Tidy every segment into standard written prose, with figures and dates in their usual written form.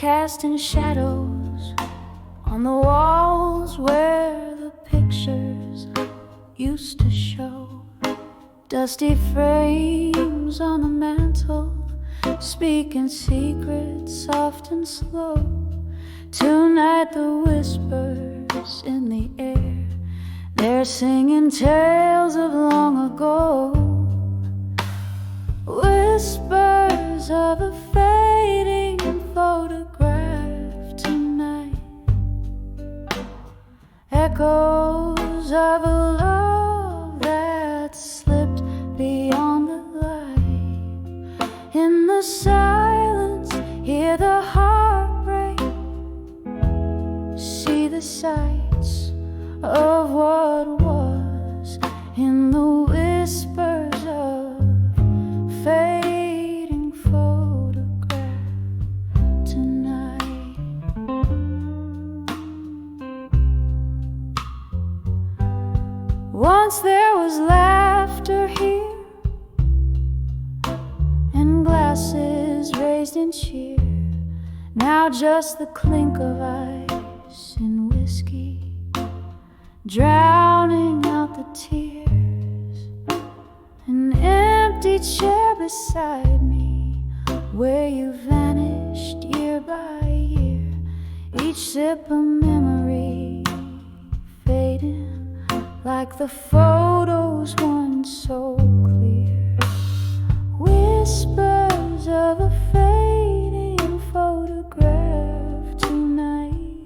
casting shadows on the walls where the pictures used to show. Dusty frames on the mantle, speaking secrets soft and slow. Tonight the whispers in the air, they're singing tales of long ago. Whispers of a fading photograph tonight, echoes of a love that slipped beyond the light. In the silence, hear the heartbreak, see the sights of what was. In the whispers of fading photograph tonight. Once there was laughter here, and glasses raised in cheer. Now just the clink of ice in whiskey, drowning out the tears. An empty chair beside me, where you vanished year by year. Each sip a memory fading, like the photos once so clear. Whispers of a fading photograph tonight,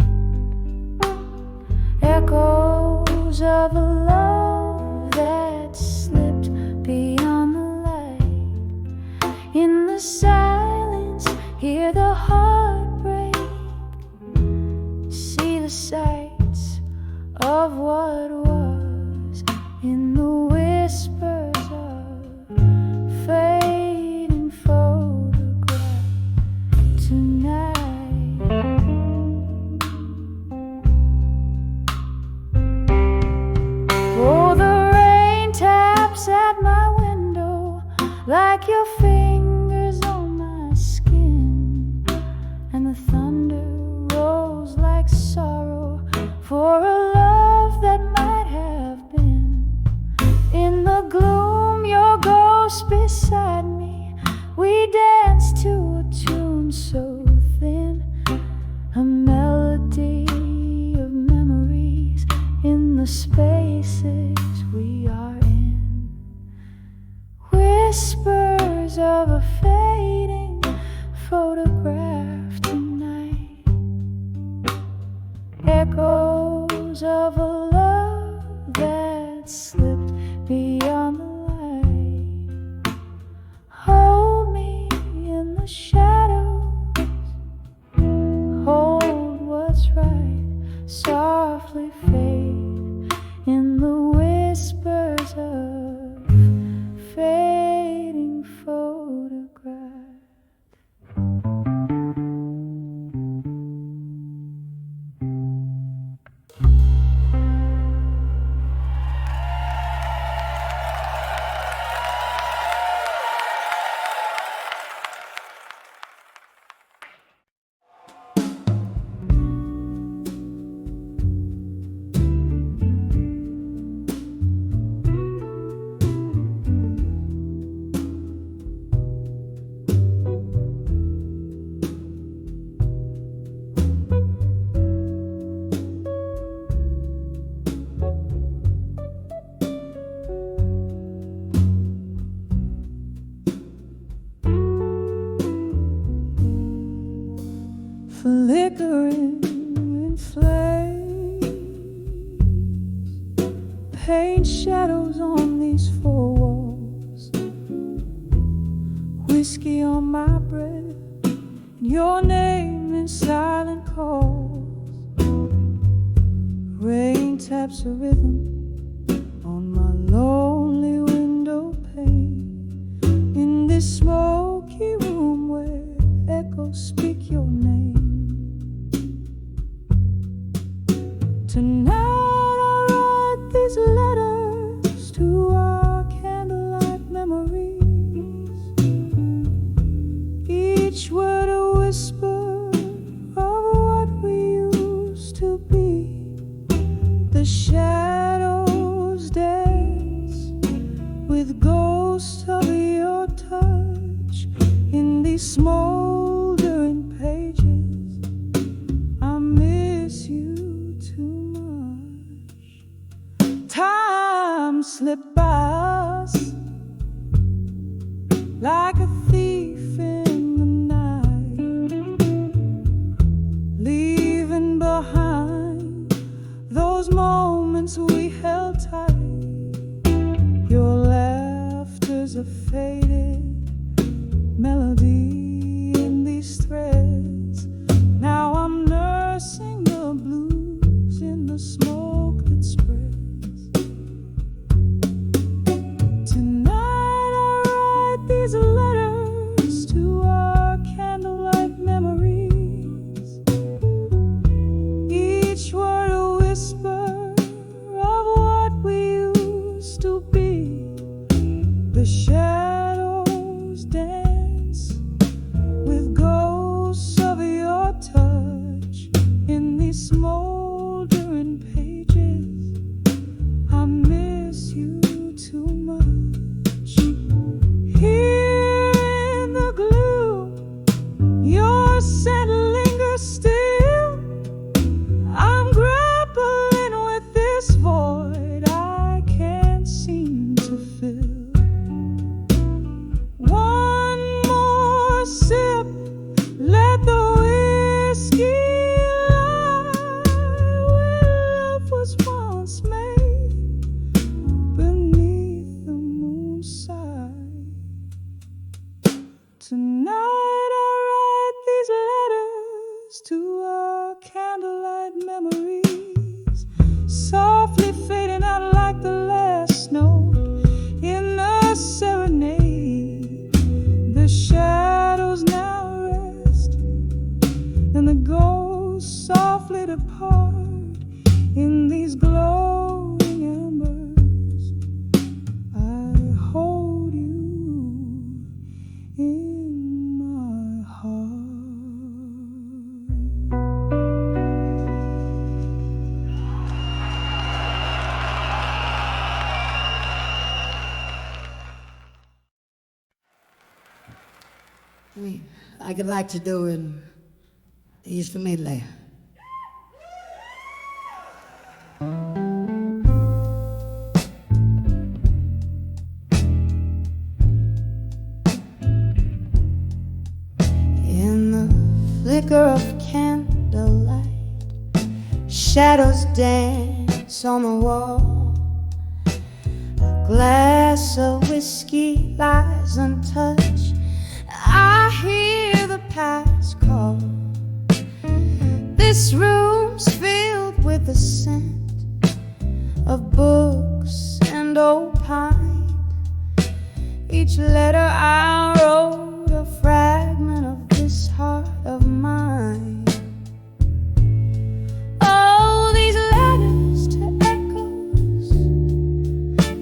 echoes of a love that slipped beyond the light. In the silence, hear the heartbreak, see the sights of what was. In the whispers of fading photograph tonight. Oh, the rain taps at my window like your fingers on my skin, and the thunder rolls like sorrow for a love that might have been. In the gloom, your ghost beside me, we dance to a tune so thin, a melody of memories in the spaces we are in. Whispers of a fading photograph tonight, echoes of a love that slipped beyond the light. Hold me in the shadows, hold what's right, softly fade in the whispers of fading photograph. Flickering in flames, paint shadows on these four walls. Whiskey on my breath, and your name in silent calls. Rain taps a rhythm on my lonely window pane. In this smoky room where echoes speak your name. Tonight I write these letters to our candlelight memories. Each word a whisper The shadows dance with ghosts of your touch in these smoldering pages. I miss you too much. Time slipped by us like a thief in the night, leaving behind those moments we held tight. Your laughter's a faded melody in these threads. Now I'm nursing the blues in the smoke that spreads. Tonight I write these letters to our candlelight memories, each word a whisper of what we used to be. The shadows dance with ghosts of your touch in these smoldering pages. I miss you too much. Here in the gloom, your scent lingers still. I'm grappling with this void I can't seem to fill. One more sip, let the whiskey lie where love was once made beneath the moonside. Tonight I write these letters to our candlelight memories, softly fading out like the last note in a serenade. The shadows now rest, and the ghosts softly depart in these glowing embers. I hold you in my heart. I could like to do in the Eastern Medley. In the flicker of candlelight, shadows dance on the wall. A glass of whiskey lies untouched. I hear the past call. This room's filled with the scent of books and old pine. Each letter I wrote a fragment of this heart of mine. Oh, these letters to echoes,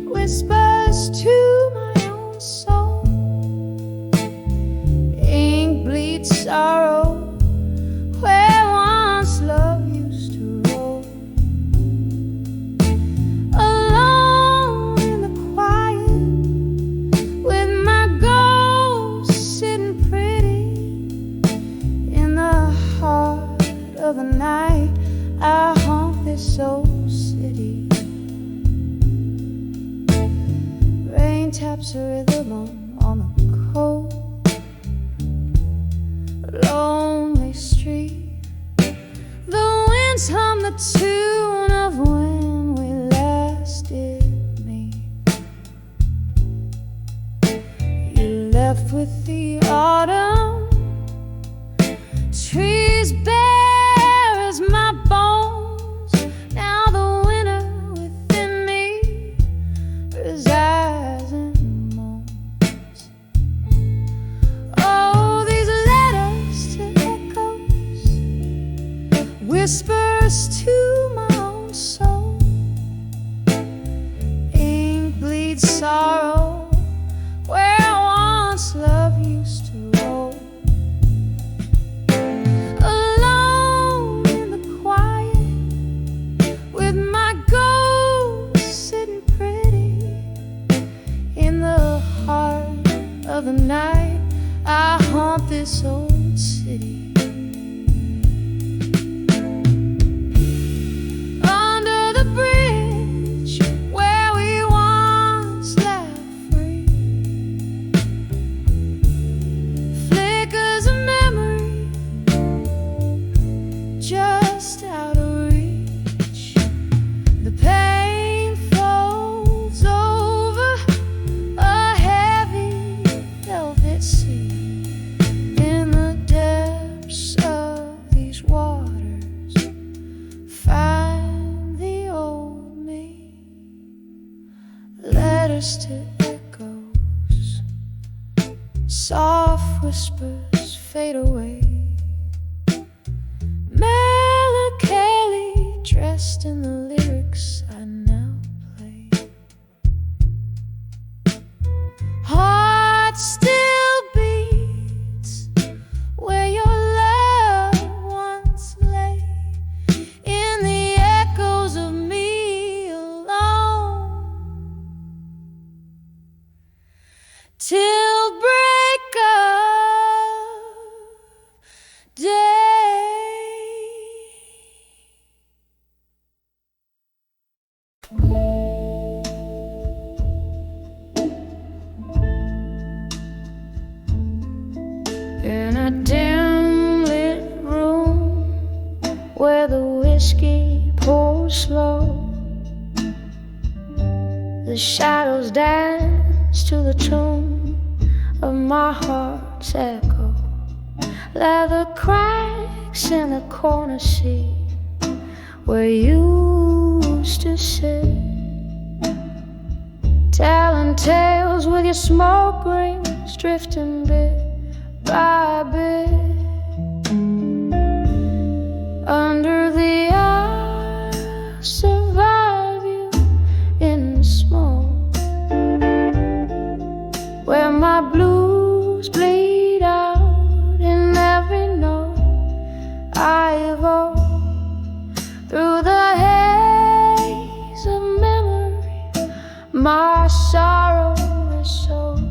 whispers to my own soul. Ink bleeds sorrow where once love used to roll. Alone in the quiet with my ghost sitting pretty in the heart of the night, I haunt this old city. Rain taps a rhythm on the cold lonely street. The winds hum the tune of when we last did meet. You left with the autumn, trees bare as my bones. Now the winter within me resides and moans. this old city. Just out of reach, the pain folds over a heavy velvet sea. In the depths of these waters, find the old me. Letters to echoes, soft whispers fade away. Dressed in the lyrics I now play. Heart still beats where your love once lay, in the echoes of me alone, till break of day. In a dim lit room where the whiskey pours slow, the shadows dance to the tune of my heart's echo. Leather cracks in the corner seat where you used to sit, telling tales with your smoke rings, drifting bit by bit under the eye. Survive you in the smoke, where my blues bleed out in every note I evoke. Through the haze of memory, my sorrow is soaked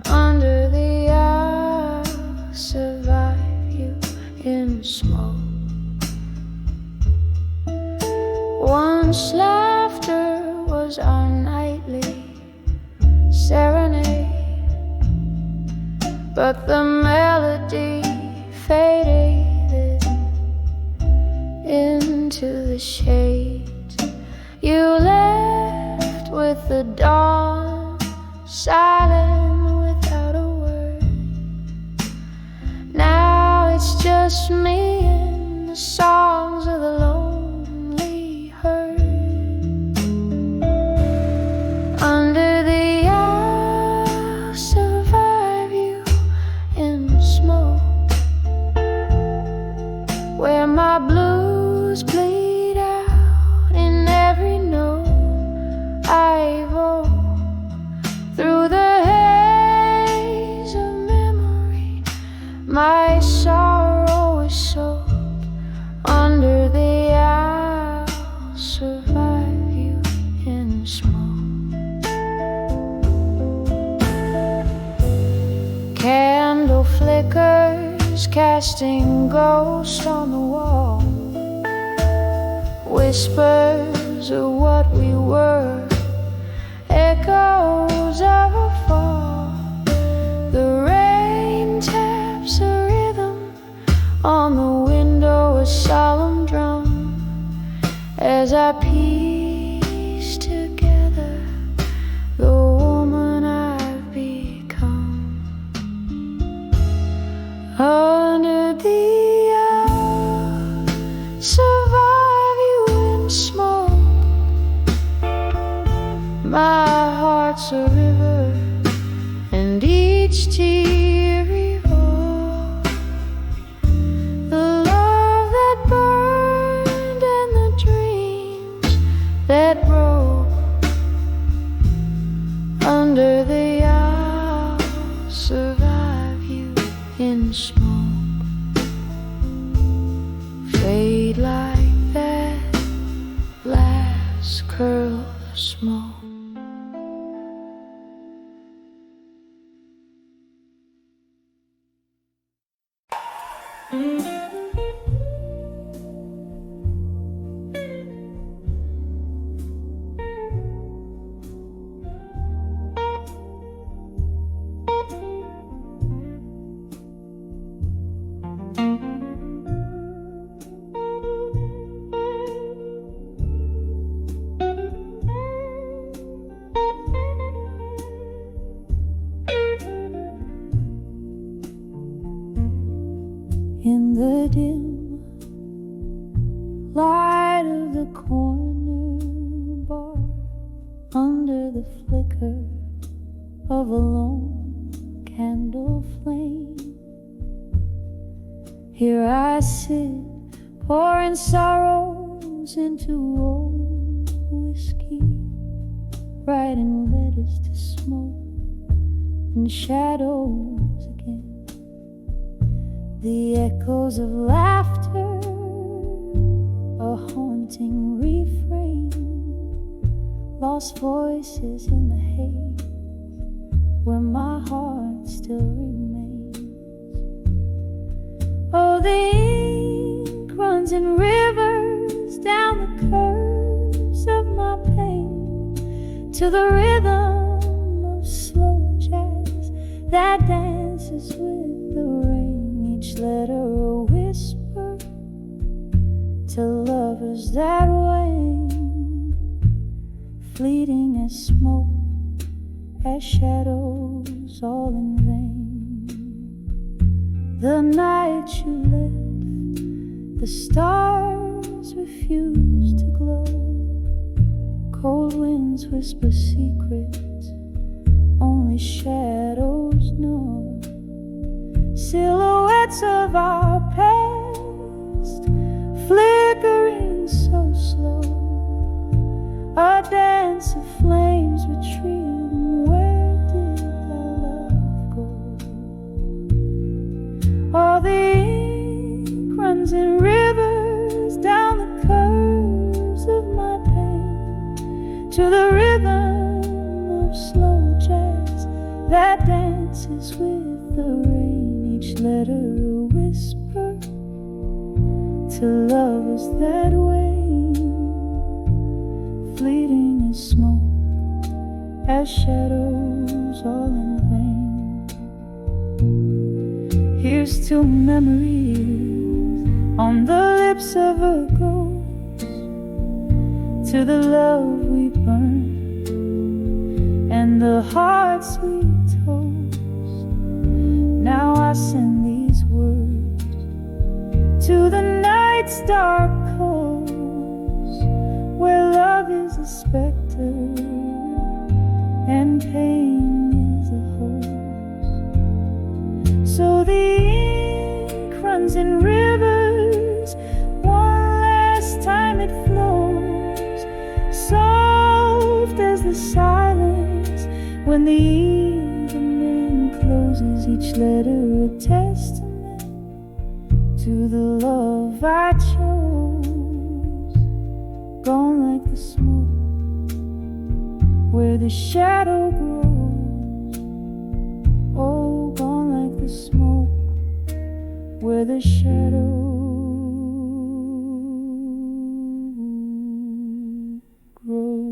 under the eye. Survive you in smoke. Once laughter was our nightly serenade, but the melody faded into the shades. You left with the dawn, silent without a word. Now it's just me and the songs of the lonely herd. Under the I'll survive you in smoke, where my blues bleed out in every note I evoke. Through the haze of memory, my sorrow is soaked under the I'll survive you in smoke. Candle flickers casting ghosts on the wall, whispers of what we were, echoes of a fall. The rain taps a rhythm on the window, a solemn drum, as I piece together the woman I've become. Under the I'll survive you in smoke. My heart's a river, and each tear evolves the love that burned and the dreams that broke. Under the I'll survive you in smoke. Fade like that last curl of smoke. of a lone candle flame. Here I sit, pouring sorrows into old whiskey, writing letters to smoke and shadows again. The echoes of laughter, a haunting refrain, lost voices in the haze where my heart still remains. Oh, the ink runs in rivers down the curves of my pain, to the rhythm of slow jazz that dances with the rain. Each letter a whisper to lovers that wane, fleeting as smoke, as shadows, all in vain. The night you left, the stars refused to glow. Cold winds whisper secrets only shadows know. Silhouettes of our past, flickering so slow, a dance of flames retreating. Where did our love go? All the ink runs in rivers down the curves of my pain, to the rhythm of slow jazz that dances with the rain. Each letter a whisper to lovers that wane, fleeting as smoke, as shadows, all in vain. Here's to memories on the lips of a ghost, to the love we burned and the hearts we toast. Now I send these words to the night's dark coast, where love is a specter and pain is a host. So the ink runs in rivers, one last time it flows, soft as the silence when the evening closes. Each letter a testament to the love I chose, gone like the smoke where the shadow grows. Oh, gone like the smoke where the shadow grows.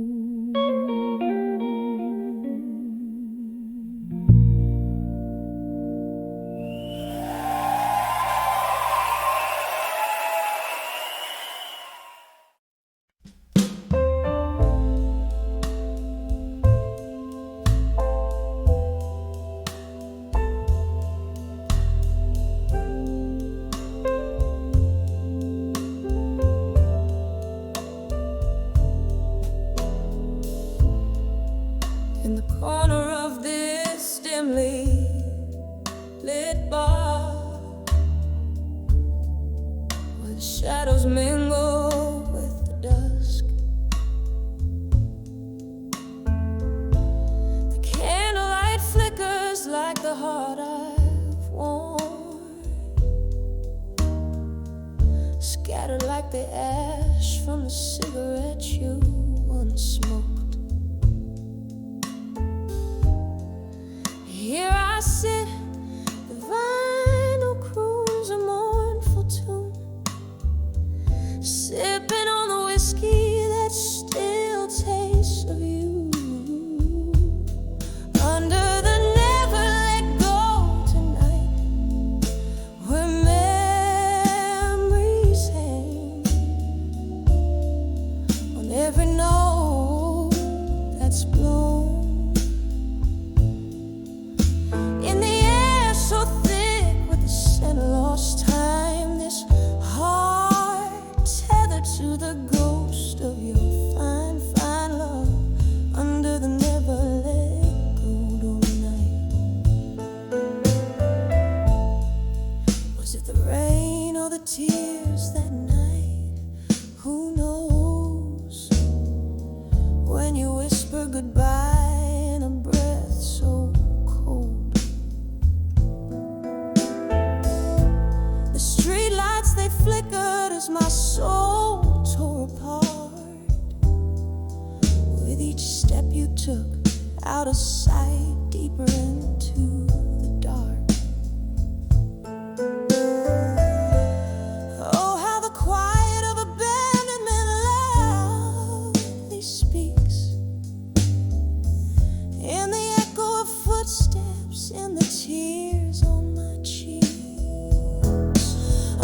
In the corner of this dimly lit bar, where the shadows mingle with the dusk, the candlelight flickers like the heart I've worn, scattered like the ash from the cigarette you once smoked. Here I sit, the vinyl croons a mournful tune, sipping on the whiskey that still tastes of you. Under the never let go tonight, where memories hang on every note that's blown. Lost time, this heart tethered to the ghost of your fine, fine love, under the never let go. Don't step you took, out of sight, deeper into the dark. Oh, how the quiet of abandonment loudly speaks, in the echo of footsteps, in the tears on my cheeks.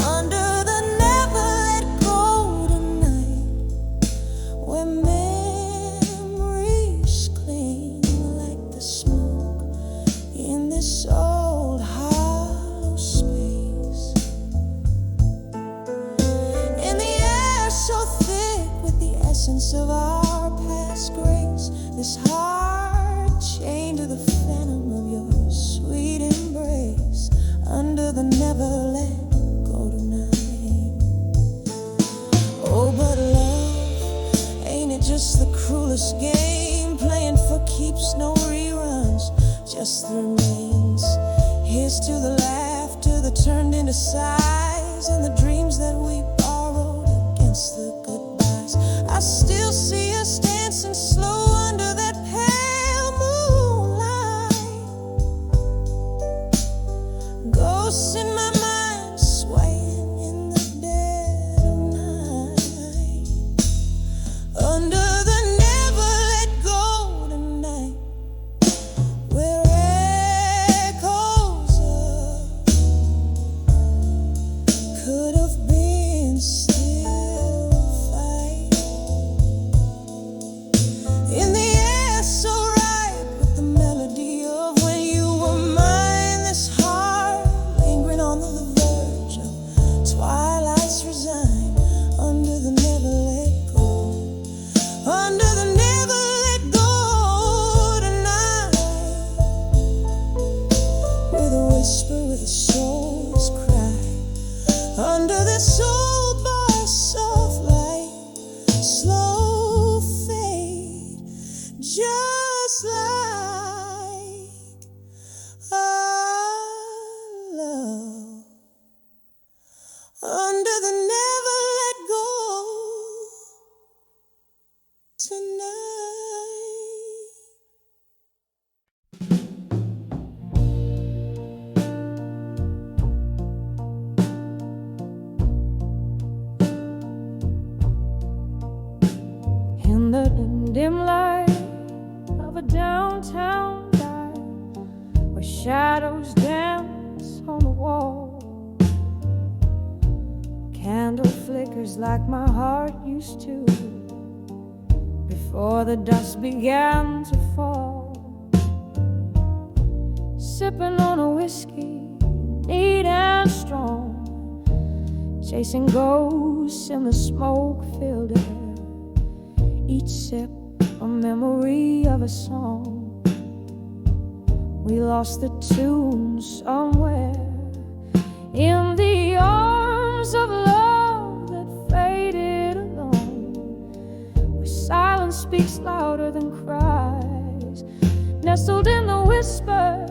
Under the never let go tonight, where memories cling like the smoke in this old hollow space. In the air so thick with the essence of our past grace, this heart chained to the phantom of your sweet embrace. Under the never let go tonight. Oh, but love, ain't it just the cruelest game, playing for keeps, no reruns, just the remains. Here's to the laughter that turned into sighs, and the dreams that we borrowed against the goodbyes. I still see us dancing slow under that pale moonlight. Ghosts in my mind swaying in the dead of night. Under the never let go tonight, where echoes of could have been still fight. In the air so ripe with the melody of when you were mine, this heart lingering on the verge of twilight's resign. Under the never let go, under the never let go tonight, with a whisper, with a soul's cry. Under this soul bar, soft light, slow fade, just like our love. Under the never let go tonight. In the dim light of a downtown dive, where shadows dance on the wall, candle flickers like my heart used to before the dust began to fall. Sipping on a whiskey, neat and strong, chasing ghosts in the smoke-filled air. Each sip a memory of a song. We lost the tune somewhere in the arms of love that faded alone, where silence speaks louder than cries, nestled in the whisper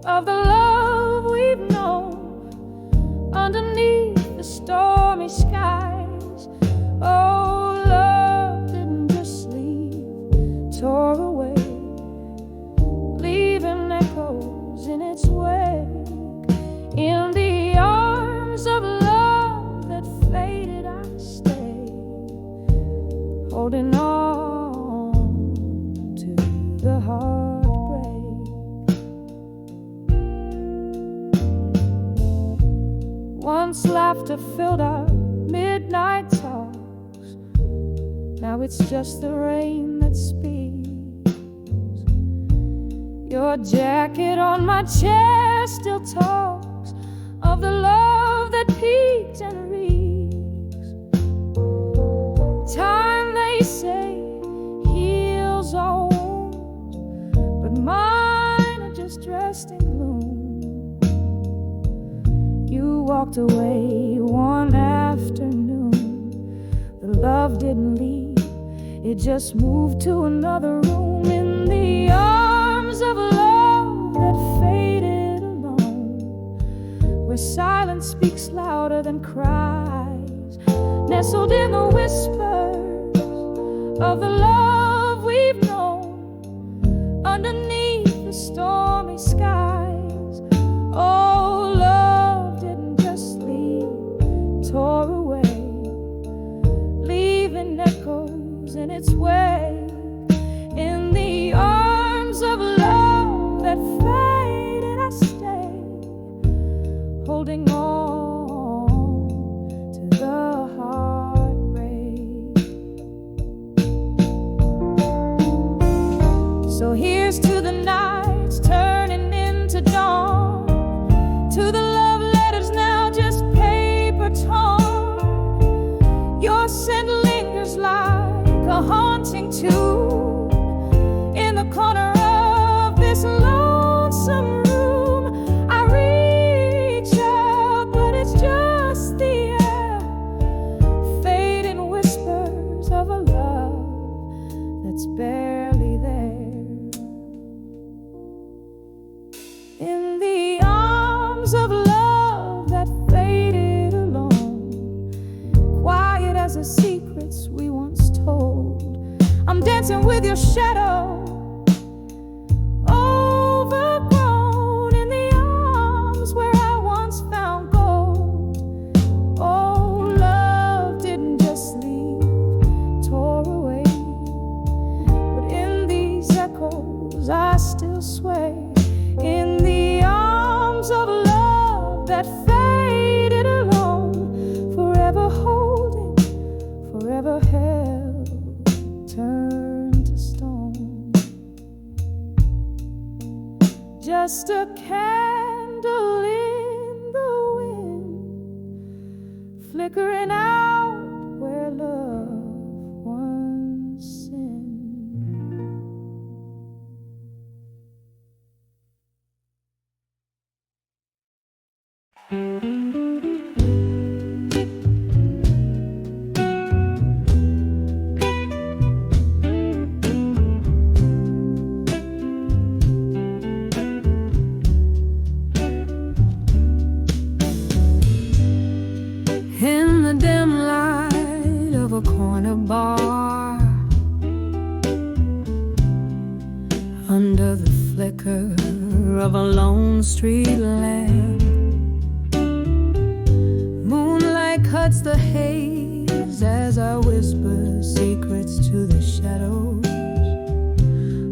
of the love we've known, underneath the stormy skies. Oh, love didn't just leave, tore away, leaving echoes in its wake. In the arms of love that faded, I stayed, holding on to the heartbreak. Once laughter filled our midnight talks, now it's just the rain that speaks. Your jacket on my chest still talks of the love that peaked and reeks. Time, they say, heals all wounds, but mine are just dressed in gloom. You walked away one afternoon. The love didn't leave, it just moved to another room. In the arms of love that faded alone, where silence speaks louder than cries, nestled in the whispers of the love the stormy skies. Oh, love didn't just leave, tore away, leaving echoes in its way. In the arms of love that faded, I stayed, holding on to the heartbreak. So here's to the nights turning into dawn, to the love letters now just paper torn. Your scent lingers like a haunting tune in the corner of this lonesome room. I reach out, but it's just the air, fading whispers of a love that's barely there. In the arms of love that faded alone, quiet as the secrets we once told, I'm dancing with your shadow, overgrown in the arms where I once found gold. Oh, love didn't just leave, tore away, but in these echoes I still sway. In the arms of love that faded alone, forever holding, forever held, turned to stone. Just a candle in the wind, flickering out where love once sinned. In the dim light of a corner bar, under the flicker of a lone street lamp, moonlight cuts the haze as I whisper secrets to the shadows.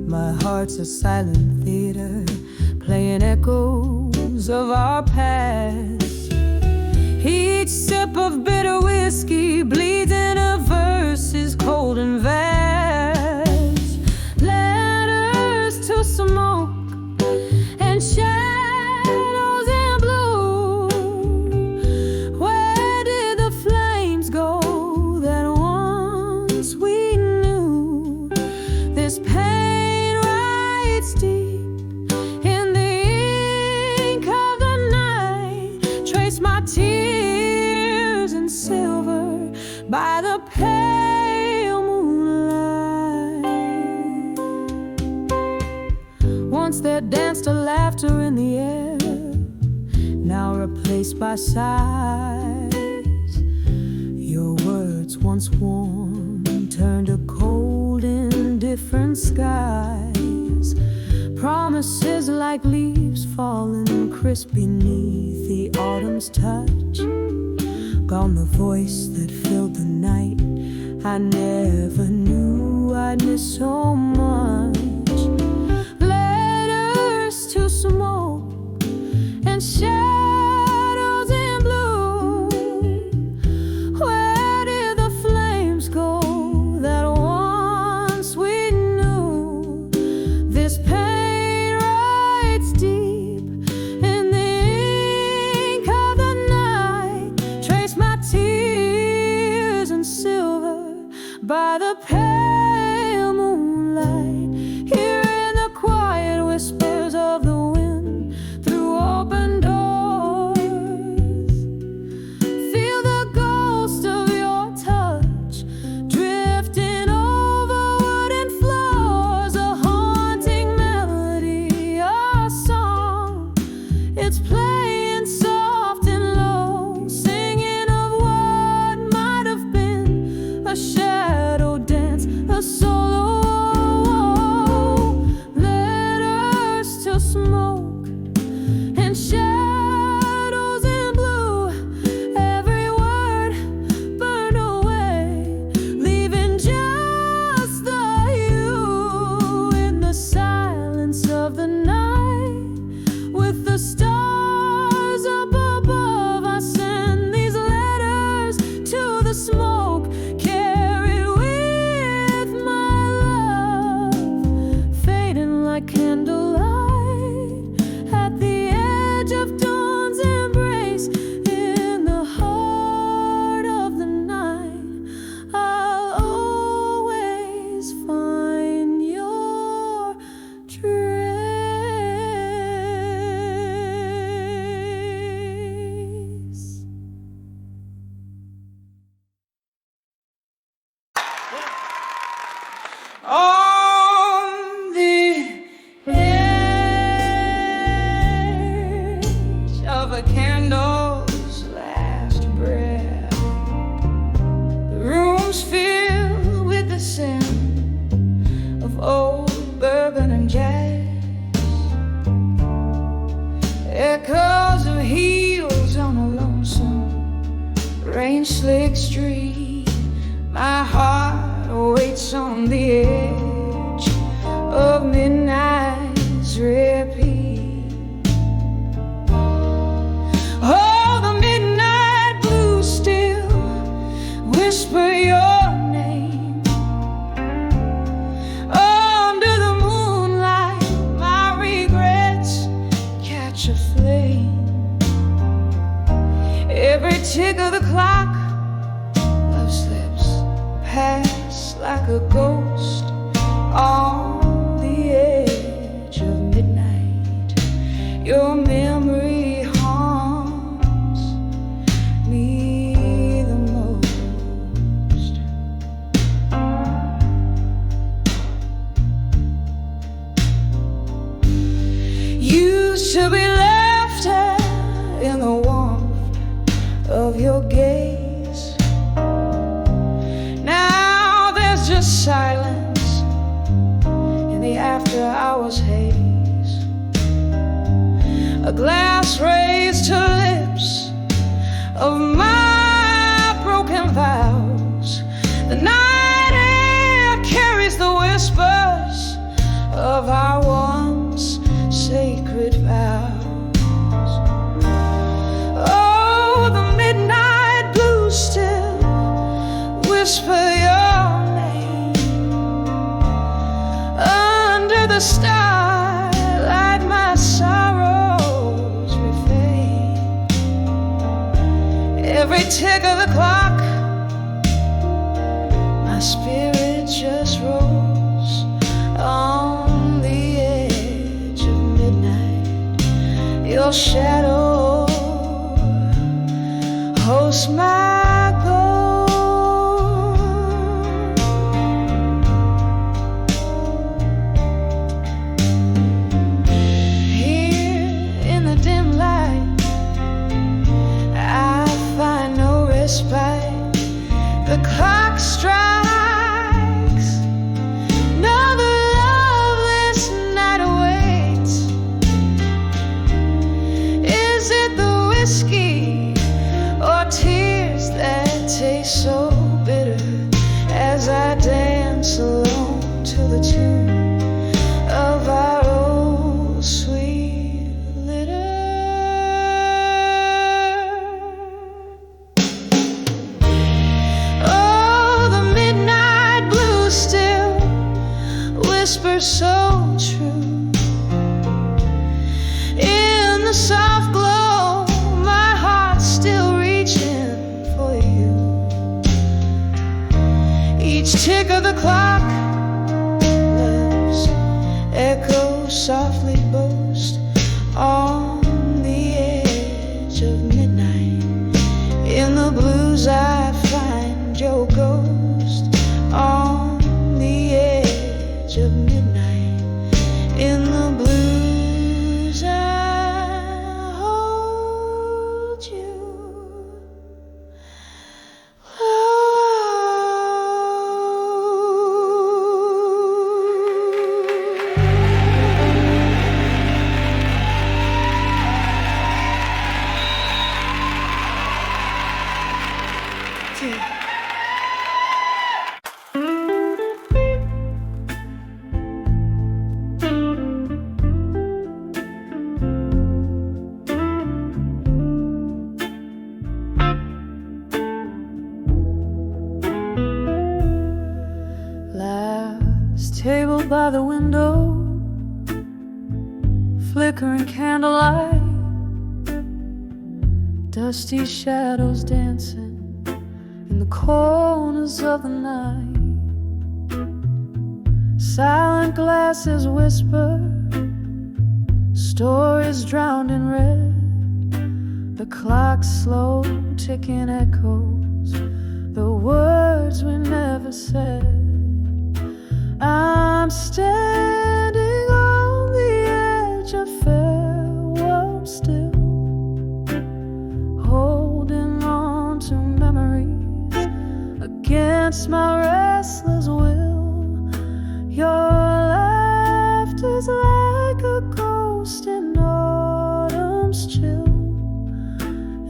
My heart's a silent theater, playing echoes of our past. Each sip of bitter whiskey bleeds in a verse's cold and vast. Letters to smoke and shadows in blue. Where did the flames go that once we knew? This pain writes deep in the ink of the night. Trace my tears in silver by the pale moonlight. Once there danced a laughter in the air, now replaced by sighs. Your words once warm turned to cold, indifferent skies. Promises like leaves falling crisp beneath the autumn's touch. Gone the voice that filled the night. I never knew I'd miss so much. Letters to smoke and shadows in blue. Where did the flames go that once we knew? This pain writes deep in the ink of the night. Trace my tears in silver by the pale moonlight. Here in the quiet whispers of the wind through open doors. Feel the ghost of your touch drifting over wooden floors. A haunting melody, a song. It's playing soft and low, singing of what might have been a shadow dance, a solo. Letters On the edge of a candle's last breath, the room's filled with the scent of old bourbon and jazz, echoes of heels on a lonesome rain-slick street. My heart waits on the edge of midnight's repeat. Oh, the midnight blues still whisper your name. Under the moonlight, my regrets catch a flame. Every tick of the clock, love slips past like a ghost on the edge of midnight. Your memory haunts me the most. Used to be left in the warmth of your gaze. Now there's just silence in the after hours haze. A glass raised to lips of my broken vows. The night air carries the whispers of our once sacred vows. Oh, the midnight blues still whisper your name. Under the starlight, my sorrows refade. Every tick of the clock, my spirit just rolls on the edge of midnight. Your shadow hosts my goal. Here in the dim light, I find no respite. The clock strikes, another loveless night awaits. Is it the whiskey or tears that taste so bitter as I dance alone to the tune of our old sweet litter? Oh, the midnight blues still whisper so true. In the soft glow, my heart's still reaching for you. Each tick of the clock, love's echoes softly boast on the edge of midnight. In the blues I find your ghost on the edge of midnight. In the blues I hold you. Last table by the window, flickering candlelight, dusty shadows dancing in the corners of the night. Silent glasses whisper stories drowned in red. The clock's slow ticking echoes the words we never said. I'm standing on the edge of farewell still, holding on to memories against my restless will. Your laughter's like a ghost in autumn's chill,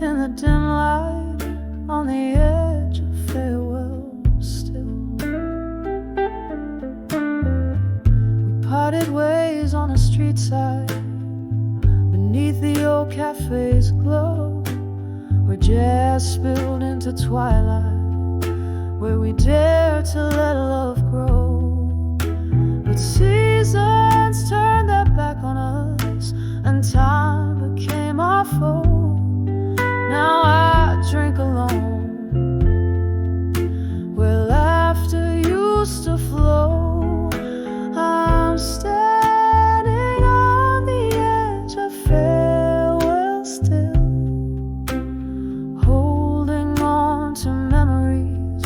in the dim light on the edge of farewell still. We parted ways on a street side beneath the old cafe's glow, where jazz spilled into twilight, where we dared to let love grow. But seasons turned their back on us, and time became our foe. Now I drink alone, where laughter used to flow. I'm standing on the edge of farewell still, holding on to memories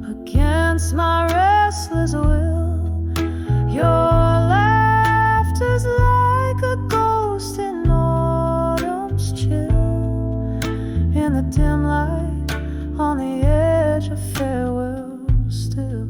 against my restless will. Your laughter's like a ghost in autumn's chill, in the dim light on the edge of farewell still.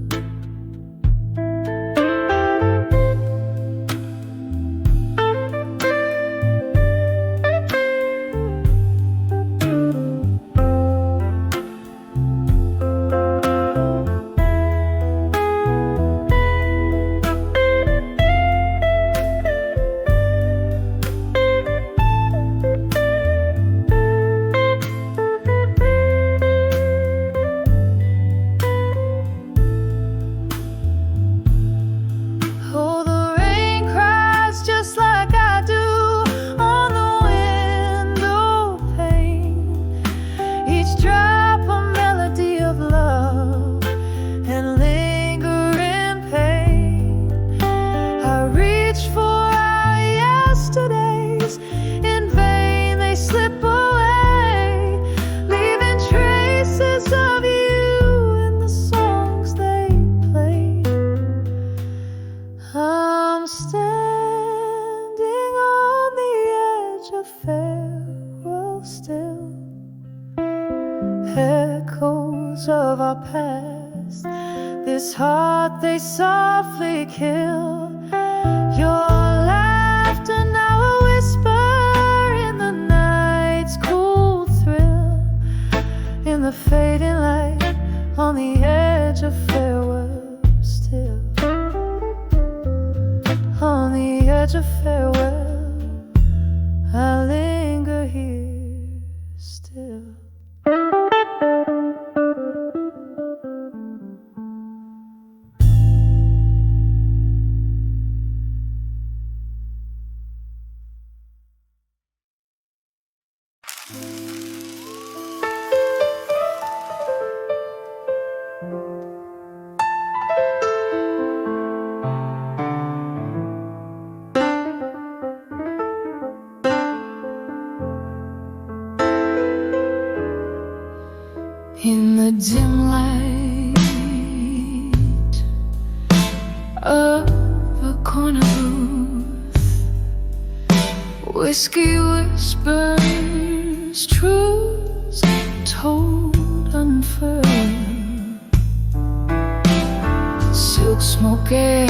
Oh, the rain cries just like I do on the window pane, each drop a melody of love and lingering pain. I reach for our yesterdays, in vain they slip away, leaving traces of you in the songs they play. I'm standing on the edge of farewell still, echoes of our past, this heart they softly kill. Your laughter now a whisper in the night's cool thrill, in the fading light on the edge of farewell still, on the edge of farewell, I linger here still. In the dim light of a corner booth, whiskey whispers, truths told unfurled, silk smoky,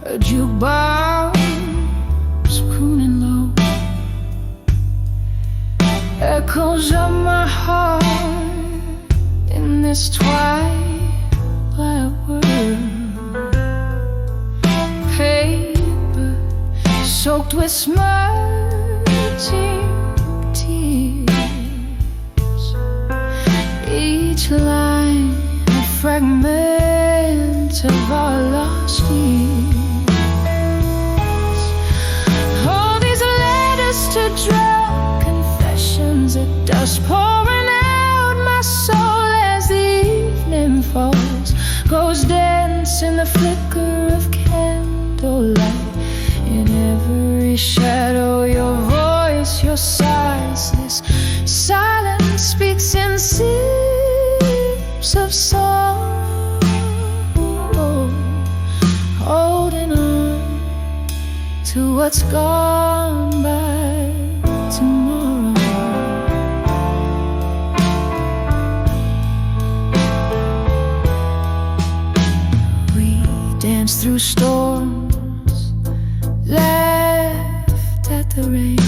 a jukebox crooning low, echoes of my heart in this twilight world. Paper soaked with smudging tears, each line a fragment of our lost years. All these letters to drunk confessions, a dust pouring out my soul as the evening falls, goes dense in the flicker of candlelight. In every shadow, your voice, your sighs, this silence speaks in sips of song. Oh, to what's gone by tomorrow. We danced through storms, laughed at the rain.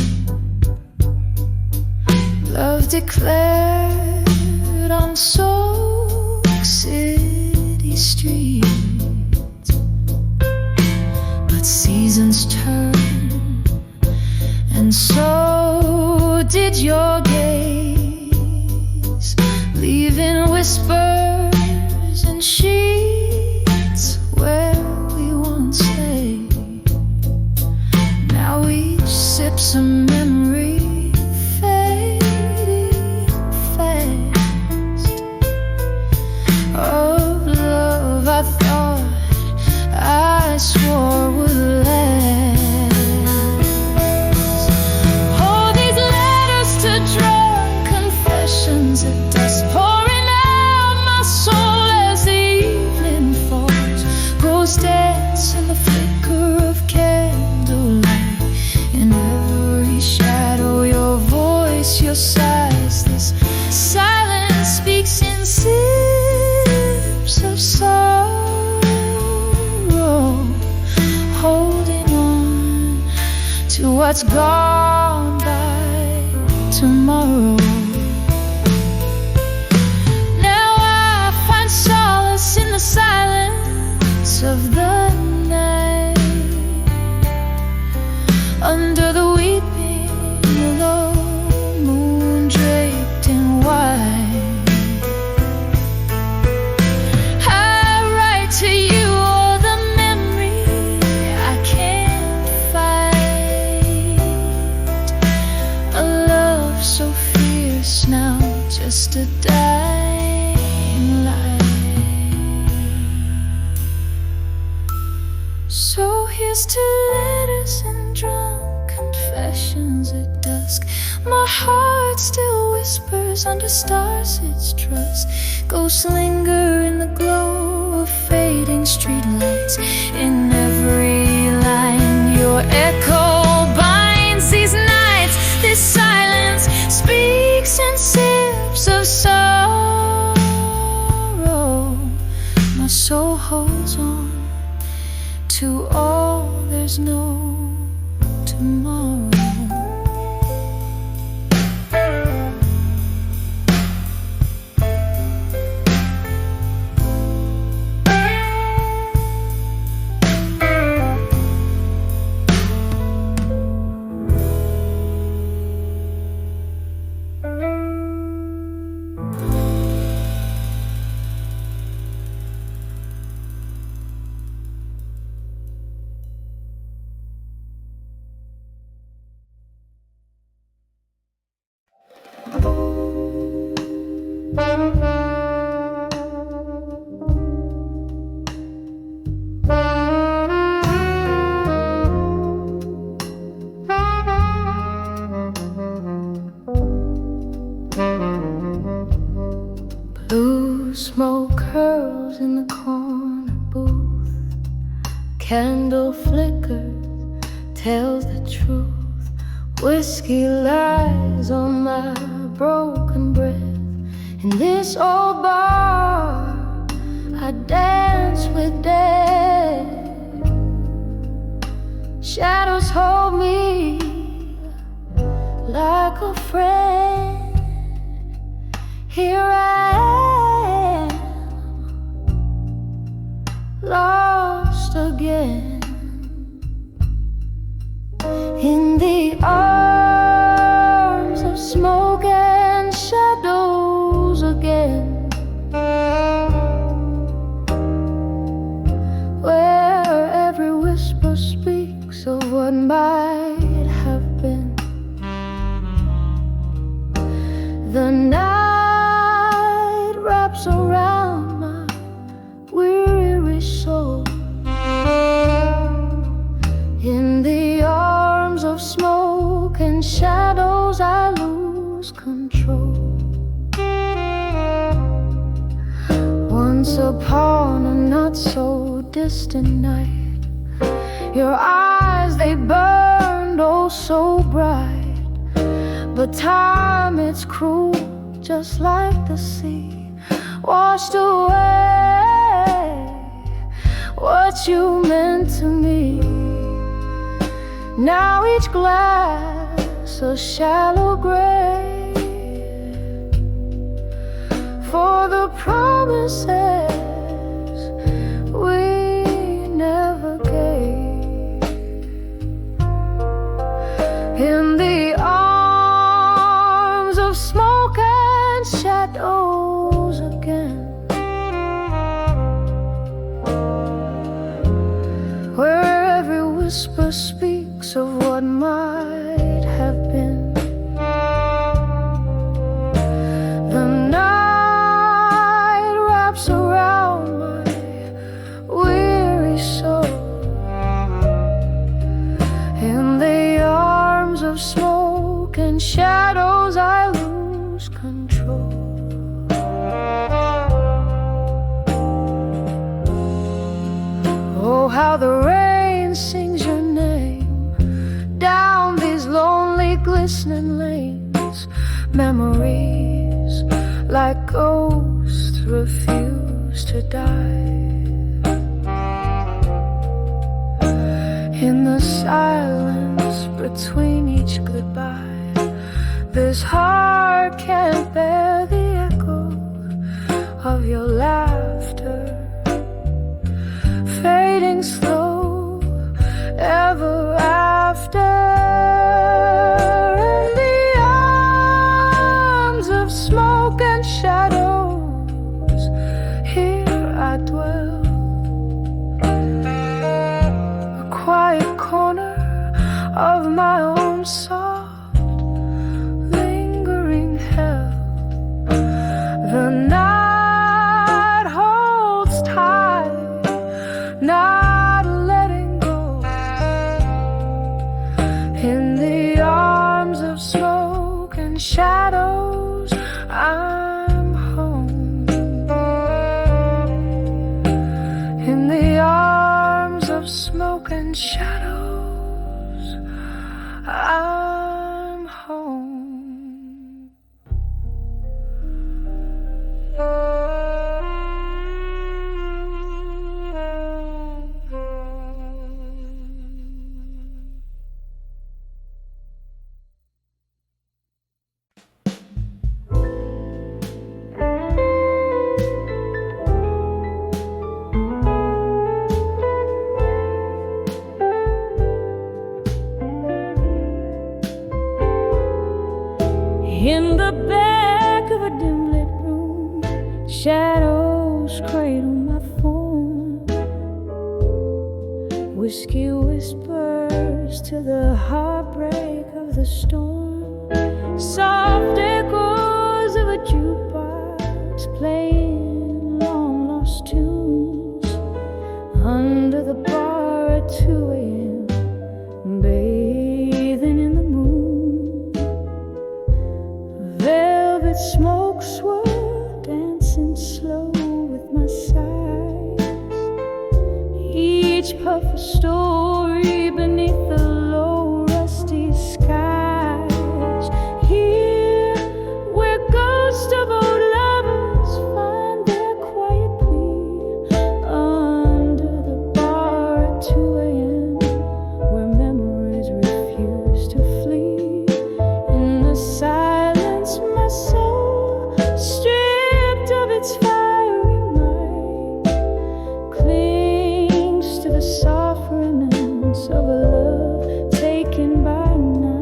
Love declared on Soul City streets. But seasons turn, and so did your gaze, leaving whispers and sheets where we once lay. Now each sips a memory of love I thought I swore would last. Oh, these letters to drunk confessions at dusk, pouring out my soul as the evening falls. Ghost dance in the flicker of candlelight. In every shadow, your voice, your sighs. This silence speaks in of sorrow, holding on to what's gone by tomorrow. Now I find solace in the silence of the night, under the weeping willow, moon draped in white. To you, all the memory I can't fight. A love so fierce now, just a dying light. So here's to letters and drunk confessions at dusk. My heart still whispers under stars its trust. Ghosts linger in the glow of fading streetlights. In every line, your echo binds these nights. This silence speaks in sips of sorrow. My soul holds on to all there's no tomorrow. Blue smoke curls in the corner booth. Candle flickers, tells the truth. Whiskey lies on my broken breath. In this old bar, I dance with death. Shadows hold me like a friend. Here I am, lost again in the arms of smoke and shadows again, where every whisper speaks of what might have been. The night wraps around my weary soul. In the arms of smoke and shadows, I lose control. Once upon a not so distant night, Your eyes, they burned oh so bright, but time, it's cruel, just like the sea, washed away what you meant to me. Now each glass a shallow grave for the promises we never gave. In the arms of smoke and shadows again, where every whisper speaks of what might have been. The night wraps around my weary soul. In the arms of smoke and shadows I lose control. Oh, how the rain sings your name down these lonely glistening lanes. Memories like ghosts refuse to die. In the silence between each goodbye, this heart can't bear the echo of your laughter, fading slow ever after. In the arms of smoke and shadows, here I dwell, a quiet corner of my own soft, lingering hell. The night holds tight, not letting go. In the arms of smoke and shadows, I'm home. In the arms of smoke and shadows, I'm home. In the back of a dim lit room, shadows cradle my form. Whiskey whispers to the heartbreak of the storm. Soft echoes of a jukebox playing long lost tunes under the bar at 2 a.m., bathing in the moon. Velvet smoke swirl, dancing slow with my sighs. Each puff a story beneath the low rusty skies. Here, where ghosts of old lovers find their quiet plea, under the bar at 2 a.m., where memories refuse to flee. In the silence, my soul, stripped of its fiery might, clings to the soft remnants of a love taken by night.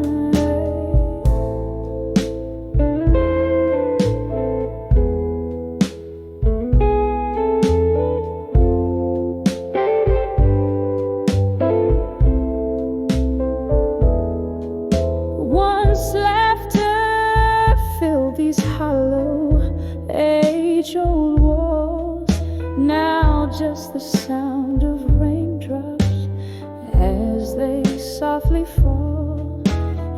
Once laughter filled these hollow, age-old walls. Now just the sound of raindrops as they softly fall.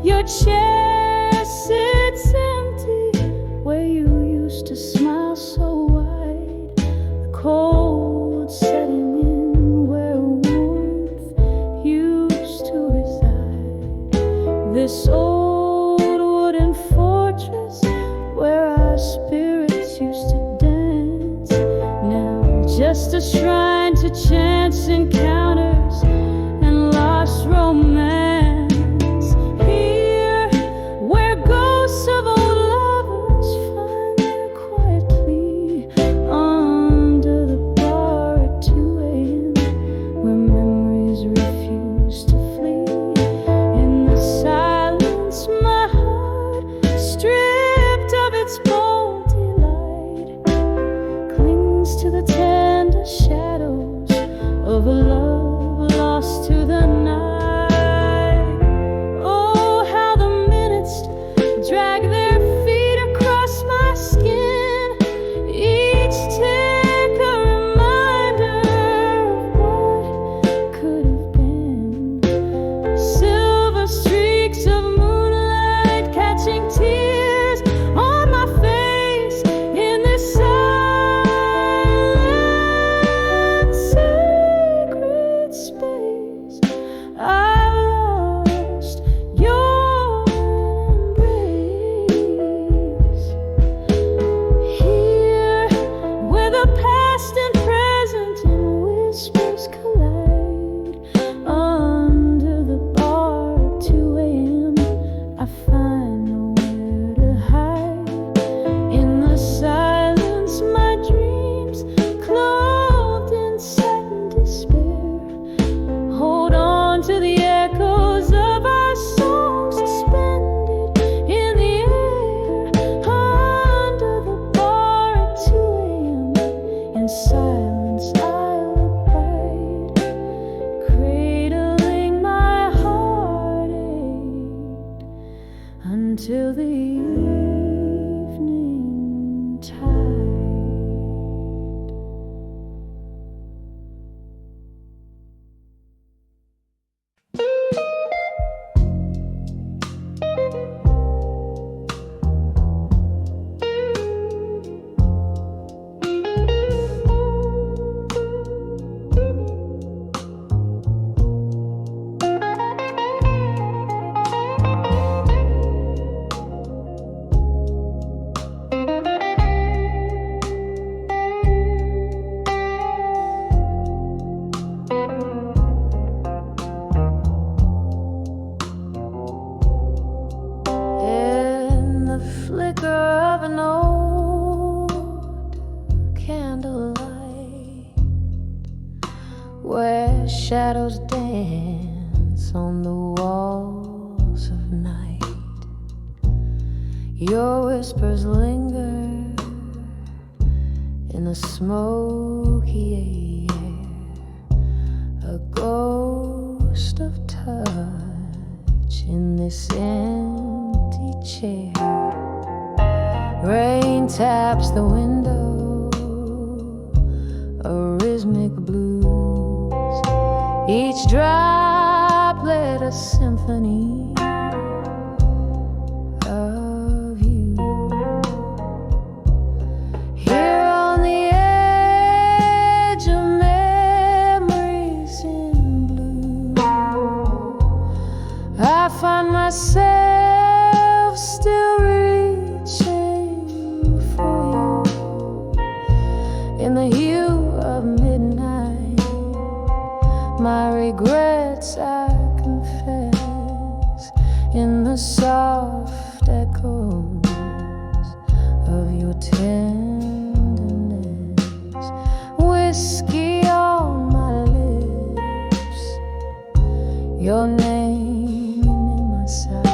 Your chair sits empty where you used to smile so wide. The cold setting in where warmth this old wooden fortress where our spirits used to dance. Now just a shrine to chance encounters and lost romance. Here, where ghosts of old lovers find their quiet plea under the bar at 2 a.m., where memories refuse to flee. In the silence, my heart, stripped of its bold delight, clings to the tender shadows of a love lost to the night. Oh, how the minutes drag their feet across my skin, each tick a reminder of what could have been. Silver streaks of moonlight catching tears on my face in this silent, sacred space. I lost your embrace. Here, where the past and present in whispers collide, under the bar at 2 a.m., I find nowhere to hide. In the silence, my dreams, clothed in satin despair, hold on to the echoes of our songs suspended in the air. Under the bar at 2 a.m., in silence I'll abide, cradling my heartache until the evening tide. In the flicker of an old candlelight, where shadows dance on the walls of night, your whispers linger in the smoky air, a ghost of touch in this empty chair. Rain taps the window, a rhythmic blues, each droplet a symphony of you. Here on the edge of memories in blue, I find myself still reaching for you. In the hue of midnight, my regrets I confess, in the soft echoes of your tenderness. Whiskey on my lips, your name in my sight,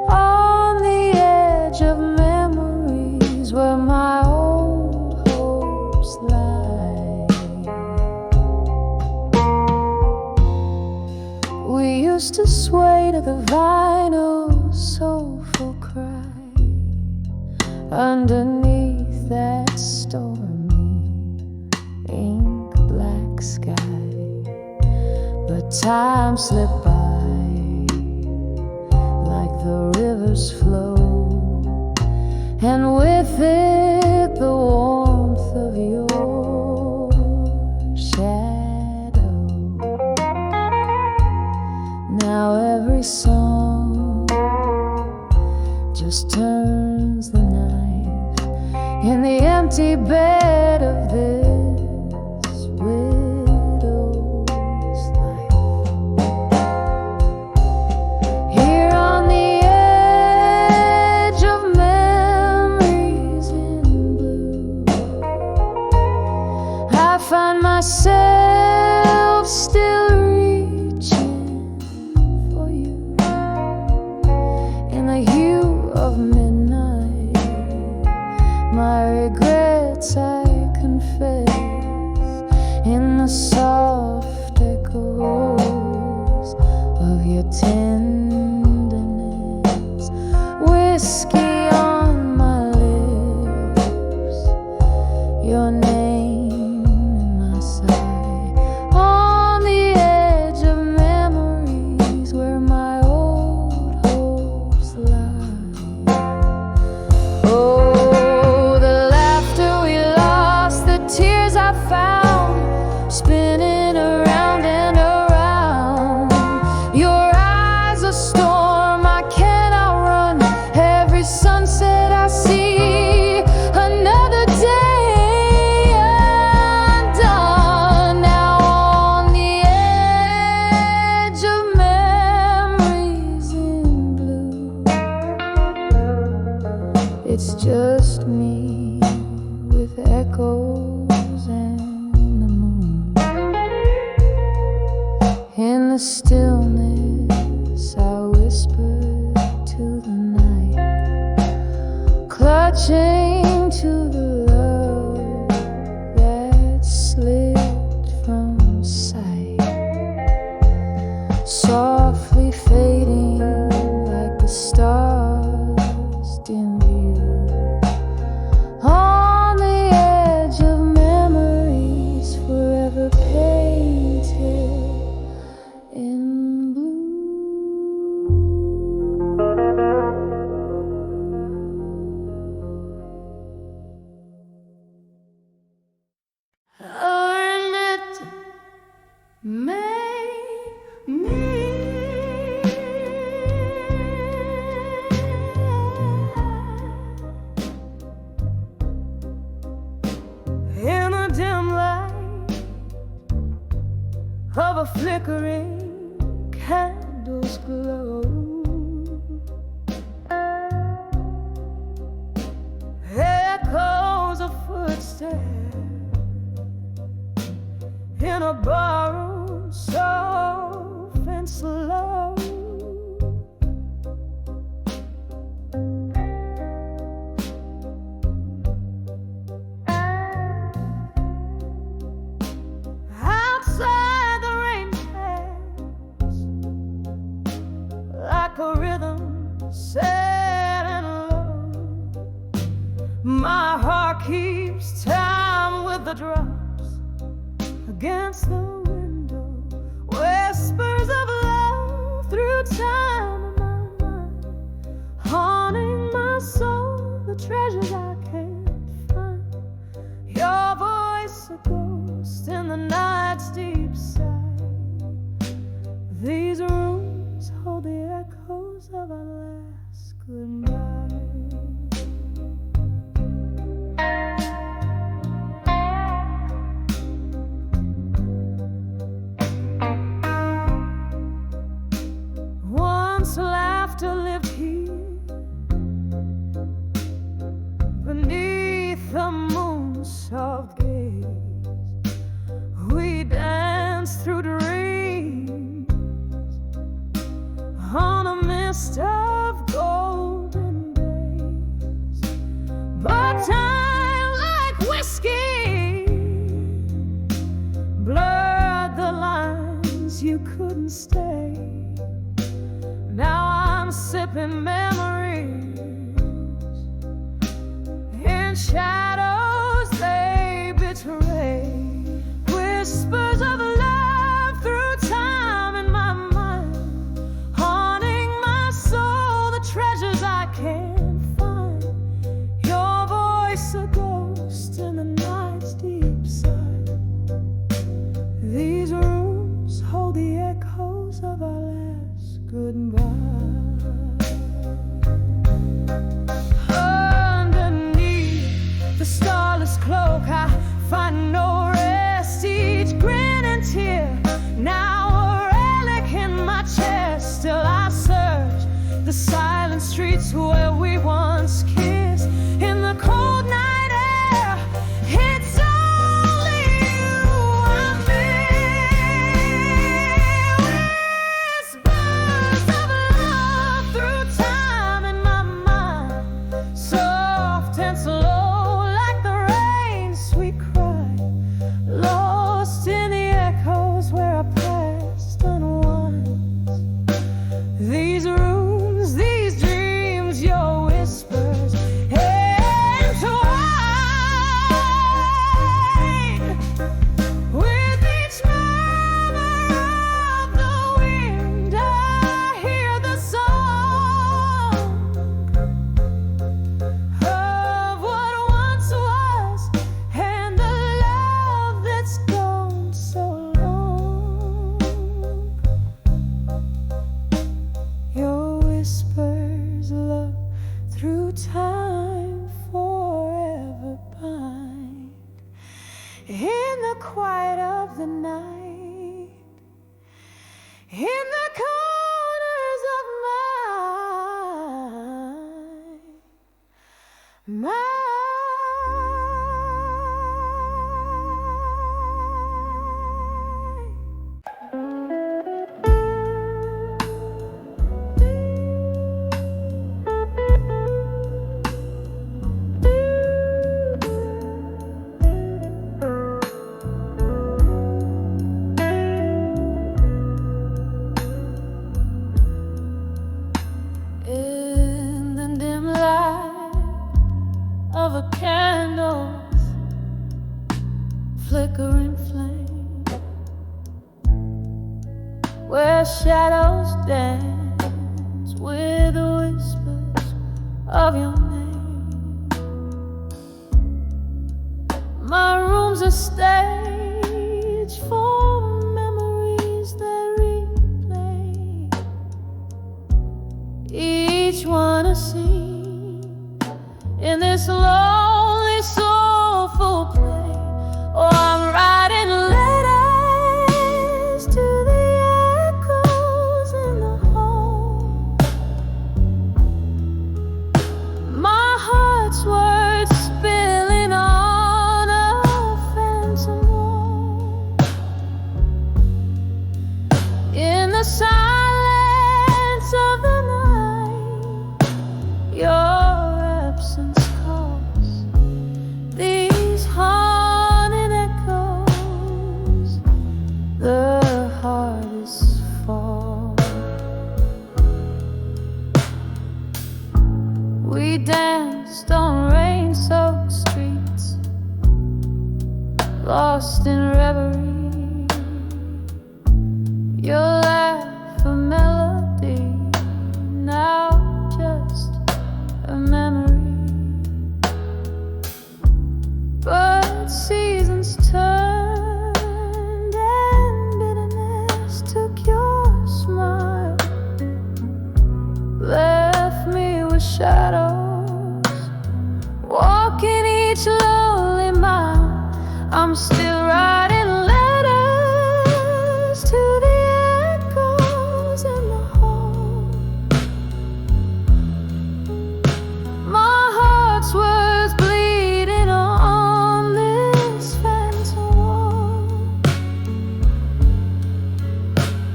on the edge of memories where my old hopes lie. We used to sway to the vinyl soulful cry underneath that stormy ink black sky. But time slipped by like the rivers flow, and with it the warmth of your shadow. Now every song just turns the knife in the empty bed of this widow's life. Here on the edge of memories in blue, I find myself still reaching for you in the hue of midnight. My regrets I confess in the soft echoes of your tenderness. Whiskey on my lips, your name in my sigh. On the edge of memories where my old hopes lie. Oh, the laughter we lost, the tears I found, spinning around and around. Your eyes a storm I cannot run. Every sunset I see, another day undone. Now on the edge of memories in blue, it's just me with echoes and the moon. In the stillness I whisper to the night, clutching to the love that slipped from sight, softly fading like the stars dim view. On the edge of memories, forever painted in blue. Ornette made me in the dim light of a flickering candle's glow. Echoes of footsteps in a barroom, soft and slow. Outside the rain pads like a rhythm sad and low. My heart keeps time with the drops against the window. Whispers of love through time in my mind, haunting my soul, the treasures I can't find. Your voice a ghost in the night's deep sigh. These rooms hold the echoes of our last goodbye. Once laughter lived here beneath the moon's soft gaze. We danced through dreams on a mist of golden days. But time, like whiskey, blurred the lines. You couldn't stay. Now I'm sipping memories in shadows they betray. Whispers of love through time in my mind, haunting my soul, the treasures I can't find. Your voice a ghost in the night's deep side. These rooms hold the echoes of our last goodbye. where shadows dance with the whispers of your name. My room's a stage for memories that replay, each one a scene in this lonely, soulful play. Oh, I'm writing letters to the echoes in the hall. My heart's words spilling on a phantom wall. In the silence of the night, your absence calls. These haunted echoes, the hardest fall. We danced on rain-soaked streets, lost in reverie. Your laugh a melody, now just a memory. But seasons turned and bitterness took your smile, left me with shadows, walking each lonely mile. I'm still writing letters to the echoes in the hall. My heart's words bleeding on this phantom wall.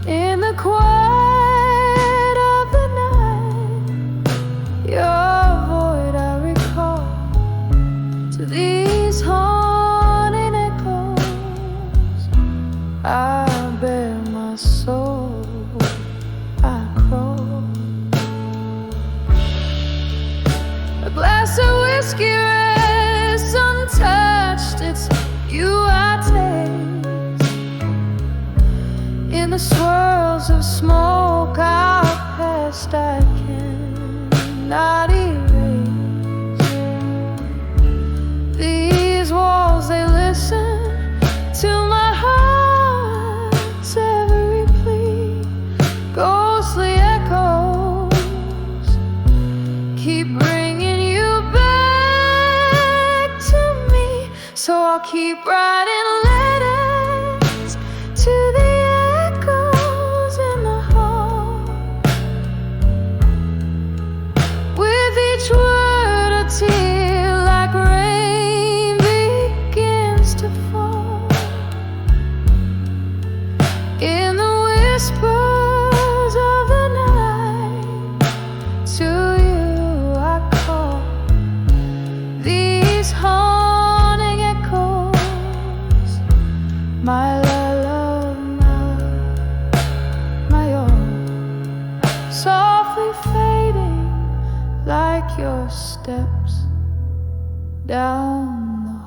In the quiet of the night, your void I recall. To these haunting echoes, I bear my soul, I crawl. A glass of whiskey rests untouched, it's you I taste. In the swirls of smoke our past I cannot erase. These walls, they listen to my heart's every plea. Ghostly echoes keep bringing you back to me. So I'll keep writing letters to the echoes in the hall. With each word a tear like rain begins to fall. In the whispers of the night, to you I call. These haunting echoes, my love, my own, softly fading like your steps down the hall.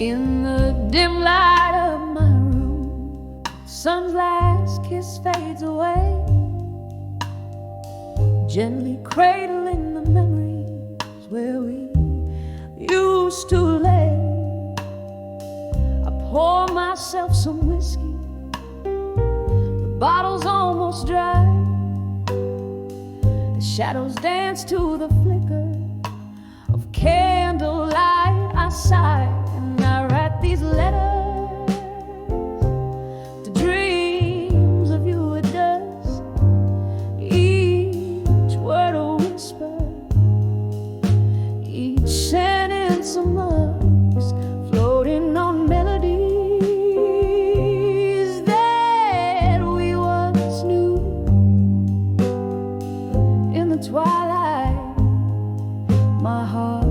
In the dim light of my room, sun's last kiss fades away, gently cradling the memories where we used to lay. I pour myself some whiskey, the bottle's almost dry. The shadows dance to the flicker of candlelight. I sigh and I write these letters to dreams of you at dusk. Each word a whisper, each sentence a mugs floating on melodies that we once knew. twilight, my heart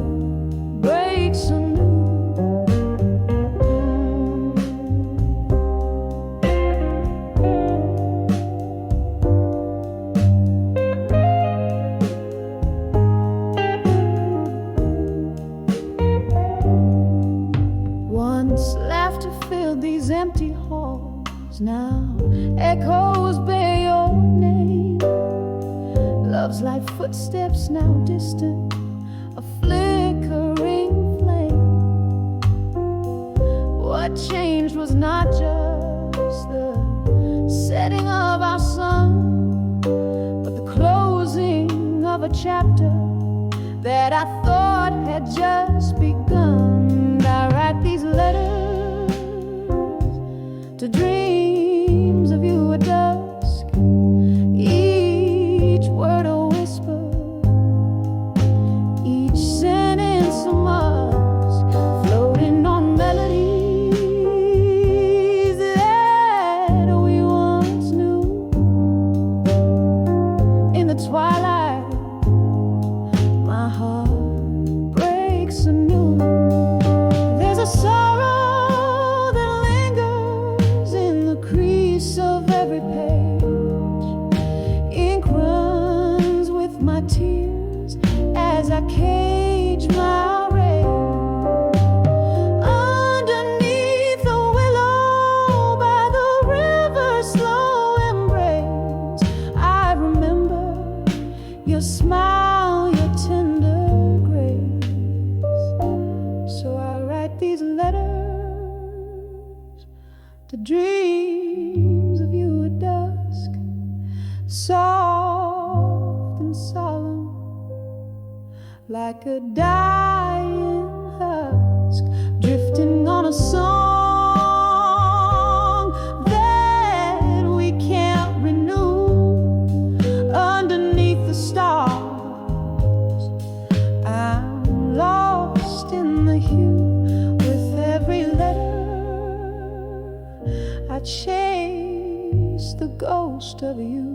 breaks anew. Once laughter filled these empty halls, now echoes bear your name. Love's light footsteps now distant, a flickering flame. What changed was not just the setting of our sun, but the closing of a chapter that I thought had just begun. I write these letters to dreams of you at dusk, each word a whisper, each sentence a musk, floating on melodies that we once knew. In the twilight, my heart breaks anew. There's a sorrow that lingers in the crease of every page. Ink runs with my tears as I cage my rage. Underneath a willow by the river's slow embrace, I remember your smile, your tender grace. So I write these letters to dreams of you at dusk, soft and solemn, like a dying husk, drifting on a song that we can't renew. Underneath the stars, I'm lost in the hue. With every letter, I chase the ghost of you.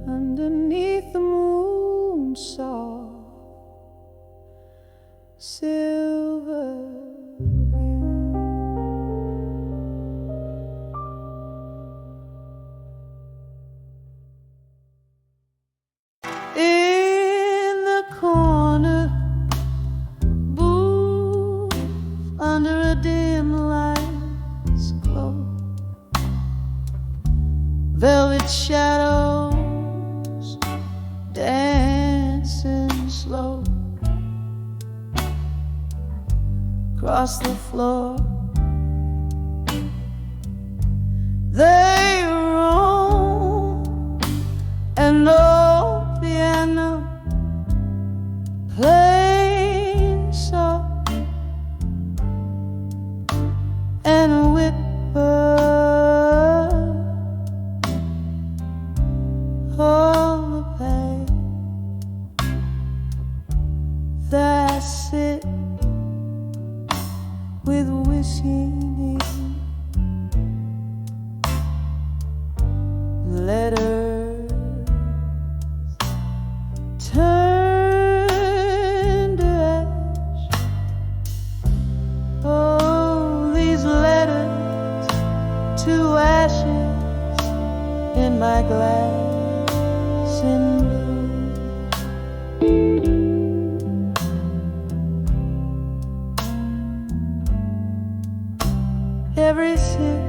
Underneath the moon, soft, silver hue. In the corner booth, under a dim light's glow, velvet shadows dancing slow across the floor. They roam, and no piano playing soft, and a whipper on the page. That I sit with whiskey letters turn to ash. Oh, these letters to ashes in my glass in blue. Every sip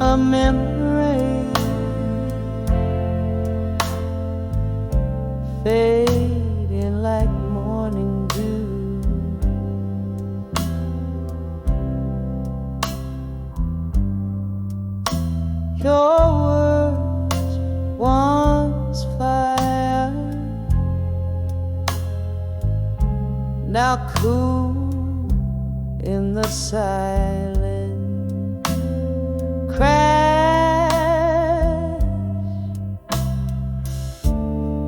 a memory, fading like morning dew. Your words once fire, now cool in the silent crash.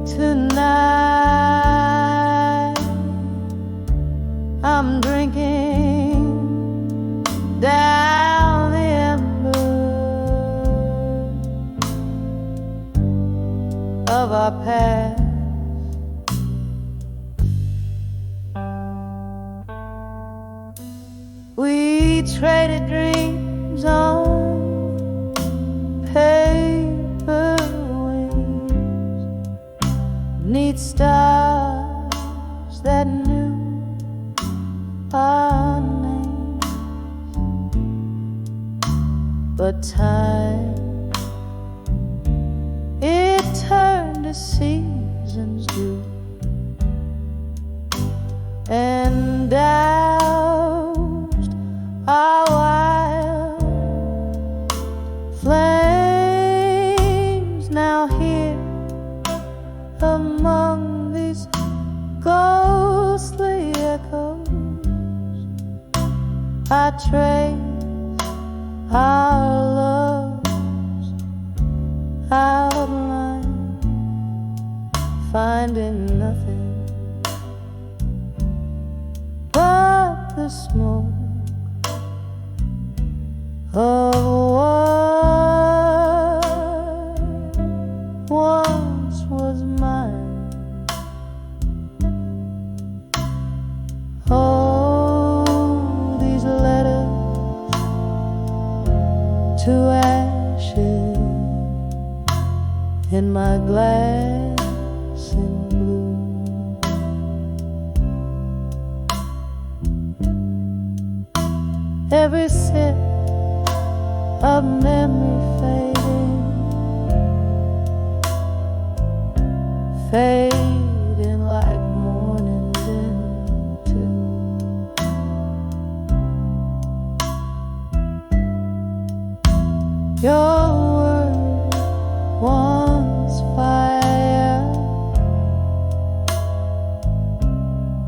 Tonight I'm drinking down the ember of our past. We traded dreams on paper wings, neat stars that knew our names. But time, it turned the seasons blue and doused our wild flames. Now here among these ghostly echoes, I trace our love's outline, finding nothing but the smoke of what once was mine. Oh, these letters to ashes in my glass in blue. Every sip of memory fading like morning into your word once fire,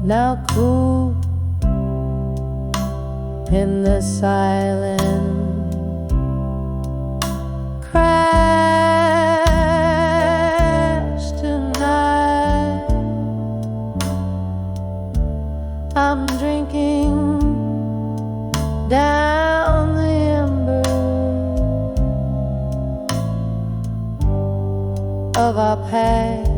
now cool in the silence. Crash tonight, I'm drinking down the ember of our past.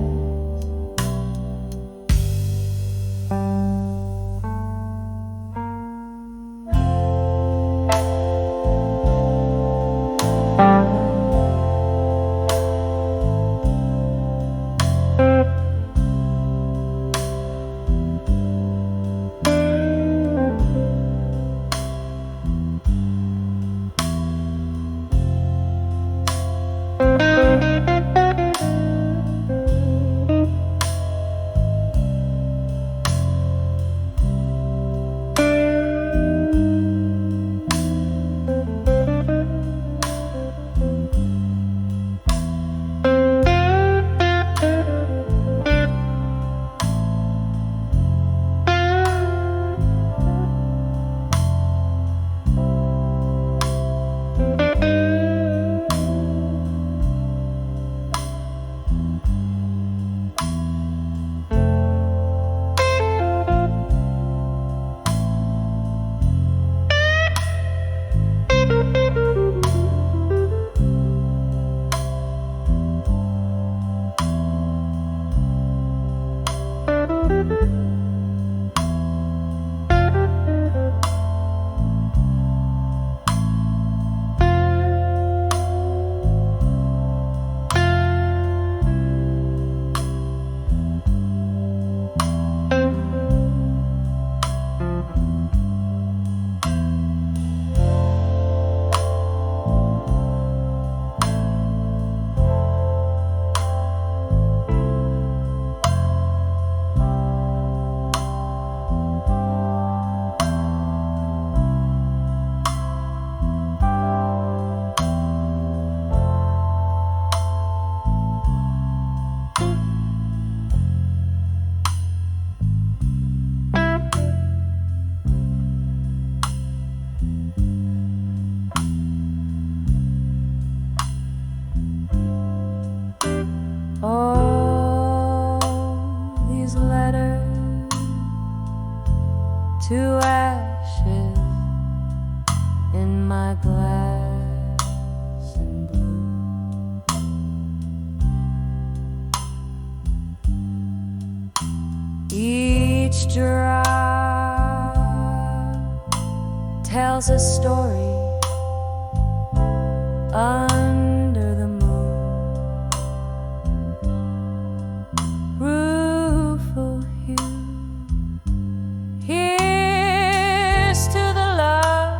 to ashes in my glass and blue. Each drop tells a story under the moon. Rueful hue, here's to the love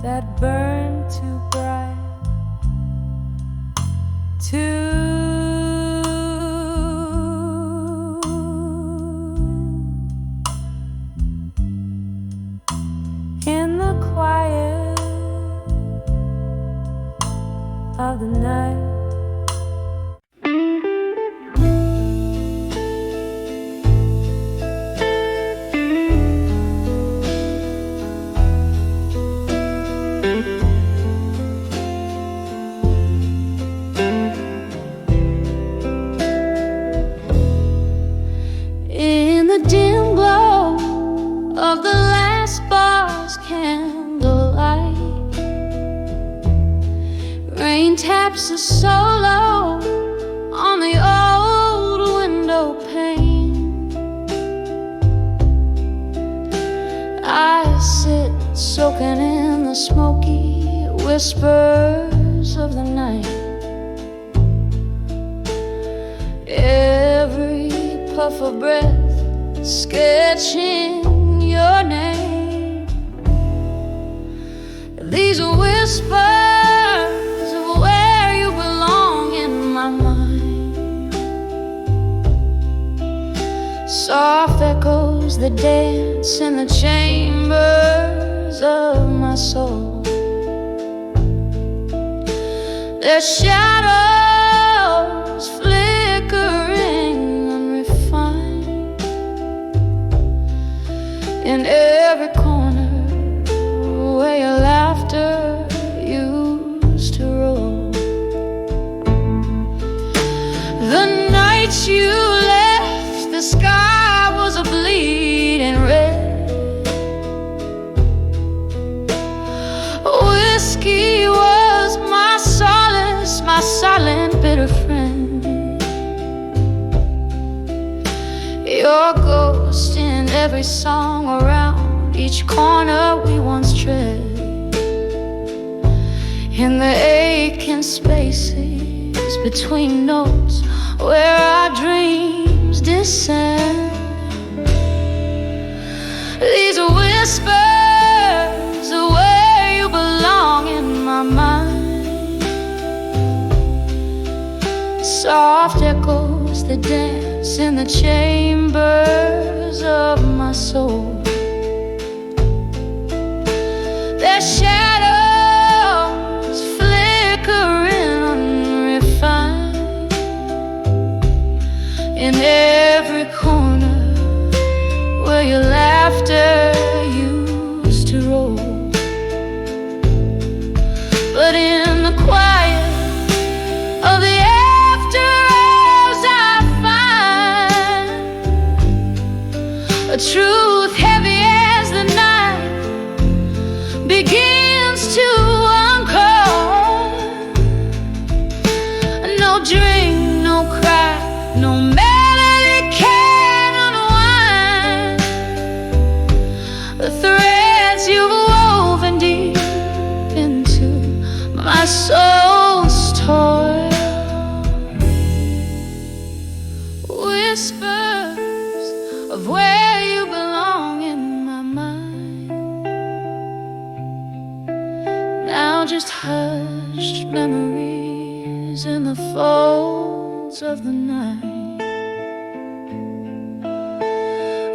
that burned too bright to in the quiet of the night. In the dim glow of the last bar's candlelight, rain taps a solo on the old window pane. I sit soaking in the smoky whispers of the night. Every puff of breath sketching your name. These are whispers of where you belong in my mind. Soft echoes that dance in the chambers of my soul. Their shadows flickering unrefined in every corner where your laughter used to roll. The night you left, the sky was a bleeding red. Whiskey was my solace, my silent bitter friend. Your ghost in every song around each corner we once tread. In the aching spaces between notes where our dreams descend. These are whispers of where you belong in my mind. Soft echoes that dance in the chambers of my soul. Their shadows flickering unrefined in every corner where your laughter used to roll. But in the quiet of the after hours I find a truth heavy as the night begins to uncoil. No drink, no cry, no melody can unwind the threads you've woven deep into my soul's toil. Whispers of where you belong in my mind. Now just hushed memories in the folds of the night.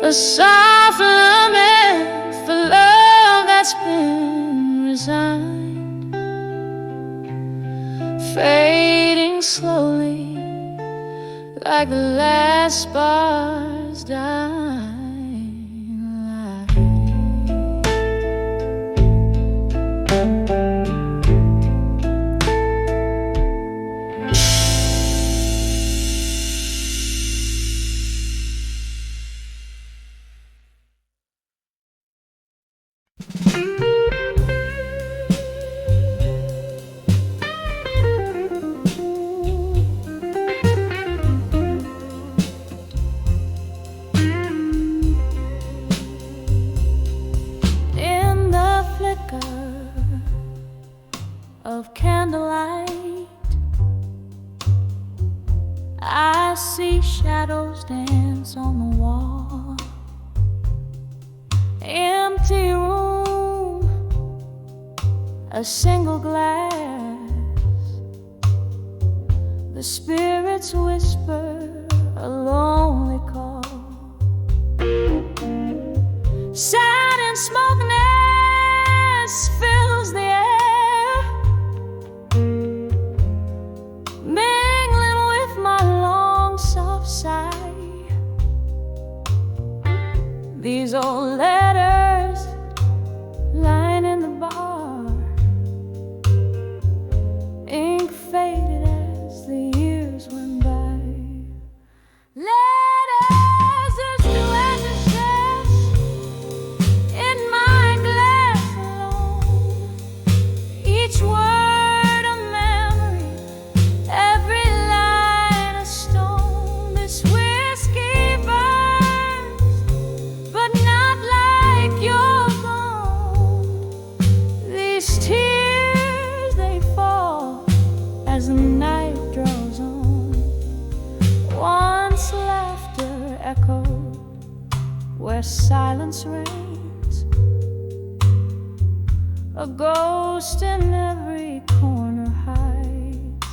A soft lament for love that's been resigned, fading slowly like the last bar's dying light. candlelight, I see shadows dance on the wall. Empty room, a single glass. The spirits whisper a lonely call. Sad and smokiness fills the air, mingling with my long soft sigh. These old letters lying in the bar, ink faded as the years went by. Letters is to ashes in my glass alone. Each word a memory, every line a stone. This whiskey burns, but not like your gold. These tears, they fall as the night draws on. Once laughter echoed where silence reigns, a ghost in every corner hides.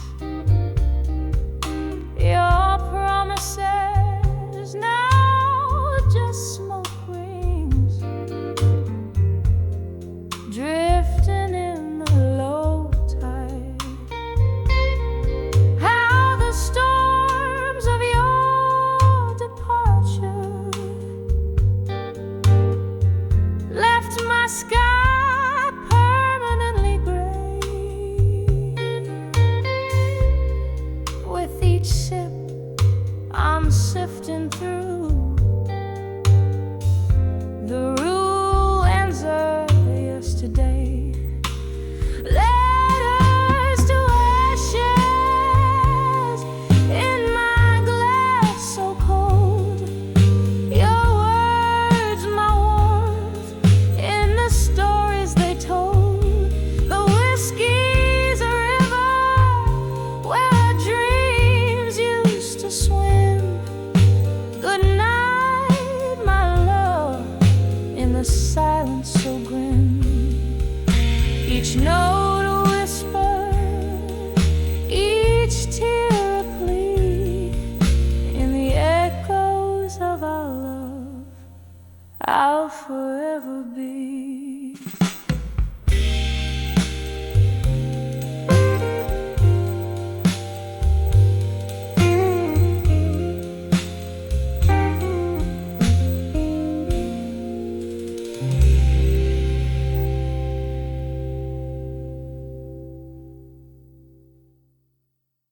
Your promises now just smoke rings, drifting in the low tide. How the storms of your departure left my sky permanently gray. With each sip I'm sifting through the ruins of yesterday. Letters to ashes in my glass so cold. Your words, my warmth in the stories they told. The whiskey's a river where our dreams used to swim. Good night, my love, in the silence so grim. Each note a whisper, each tear a plea. In the echoes of our love, I'll forever be.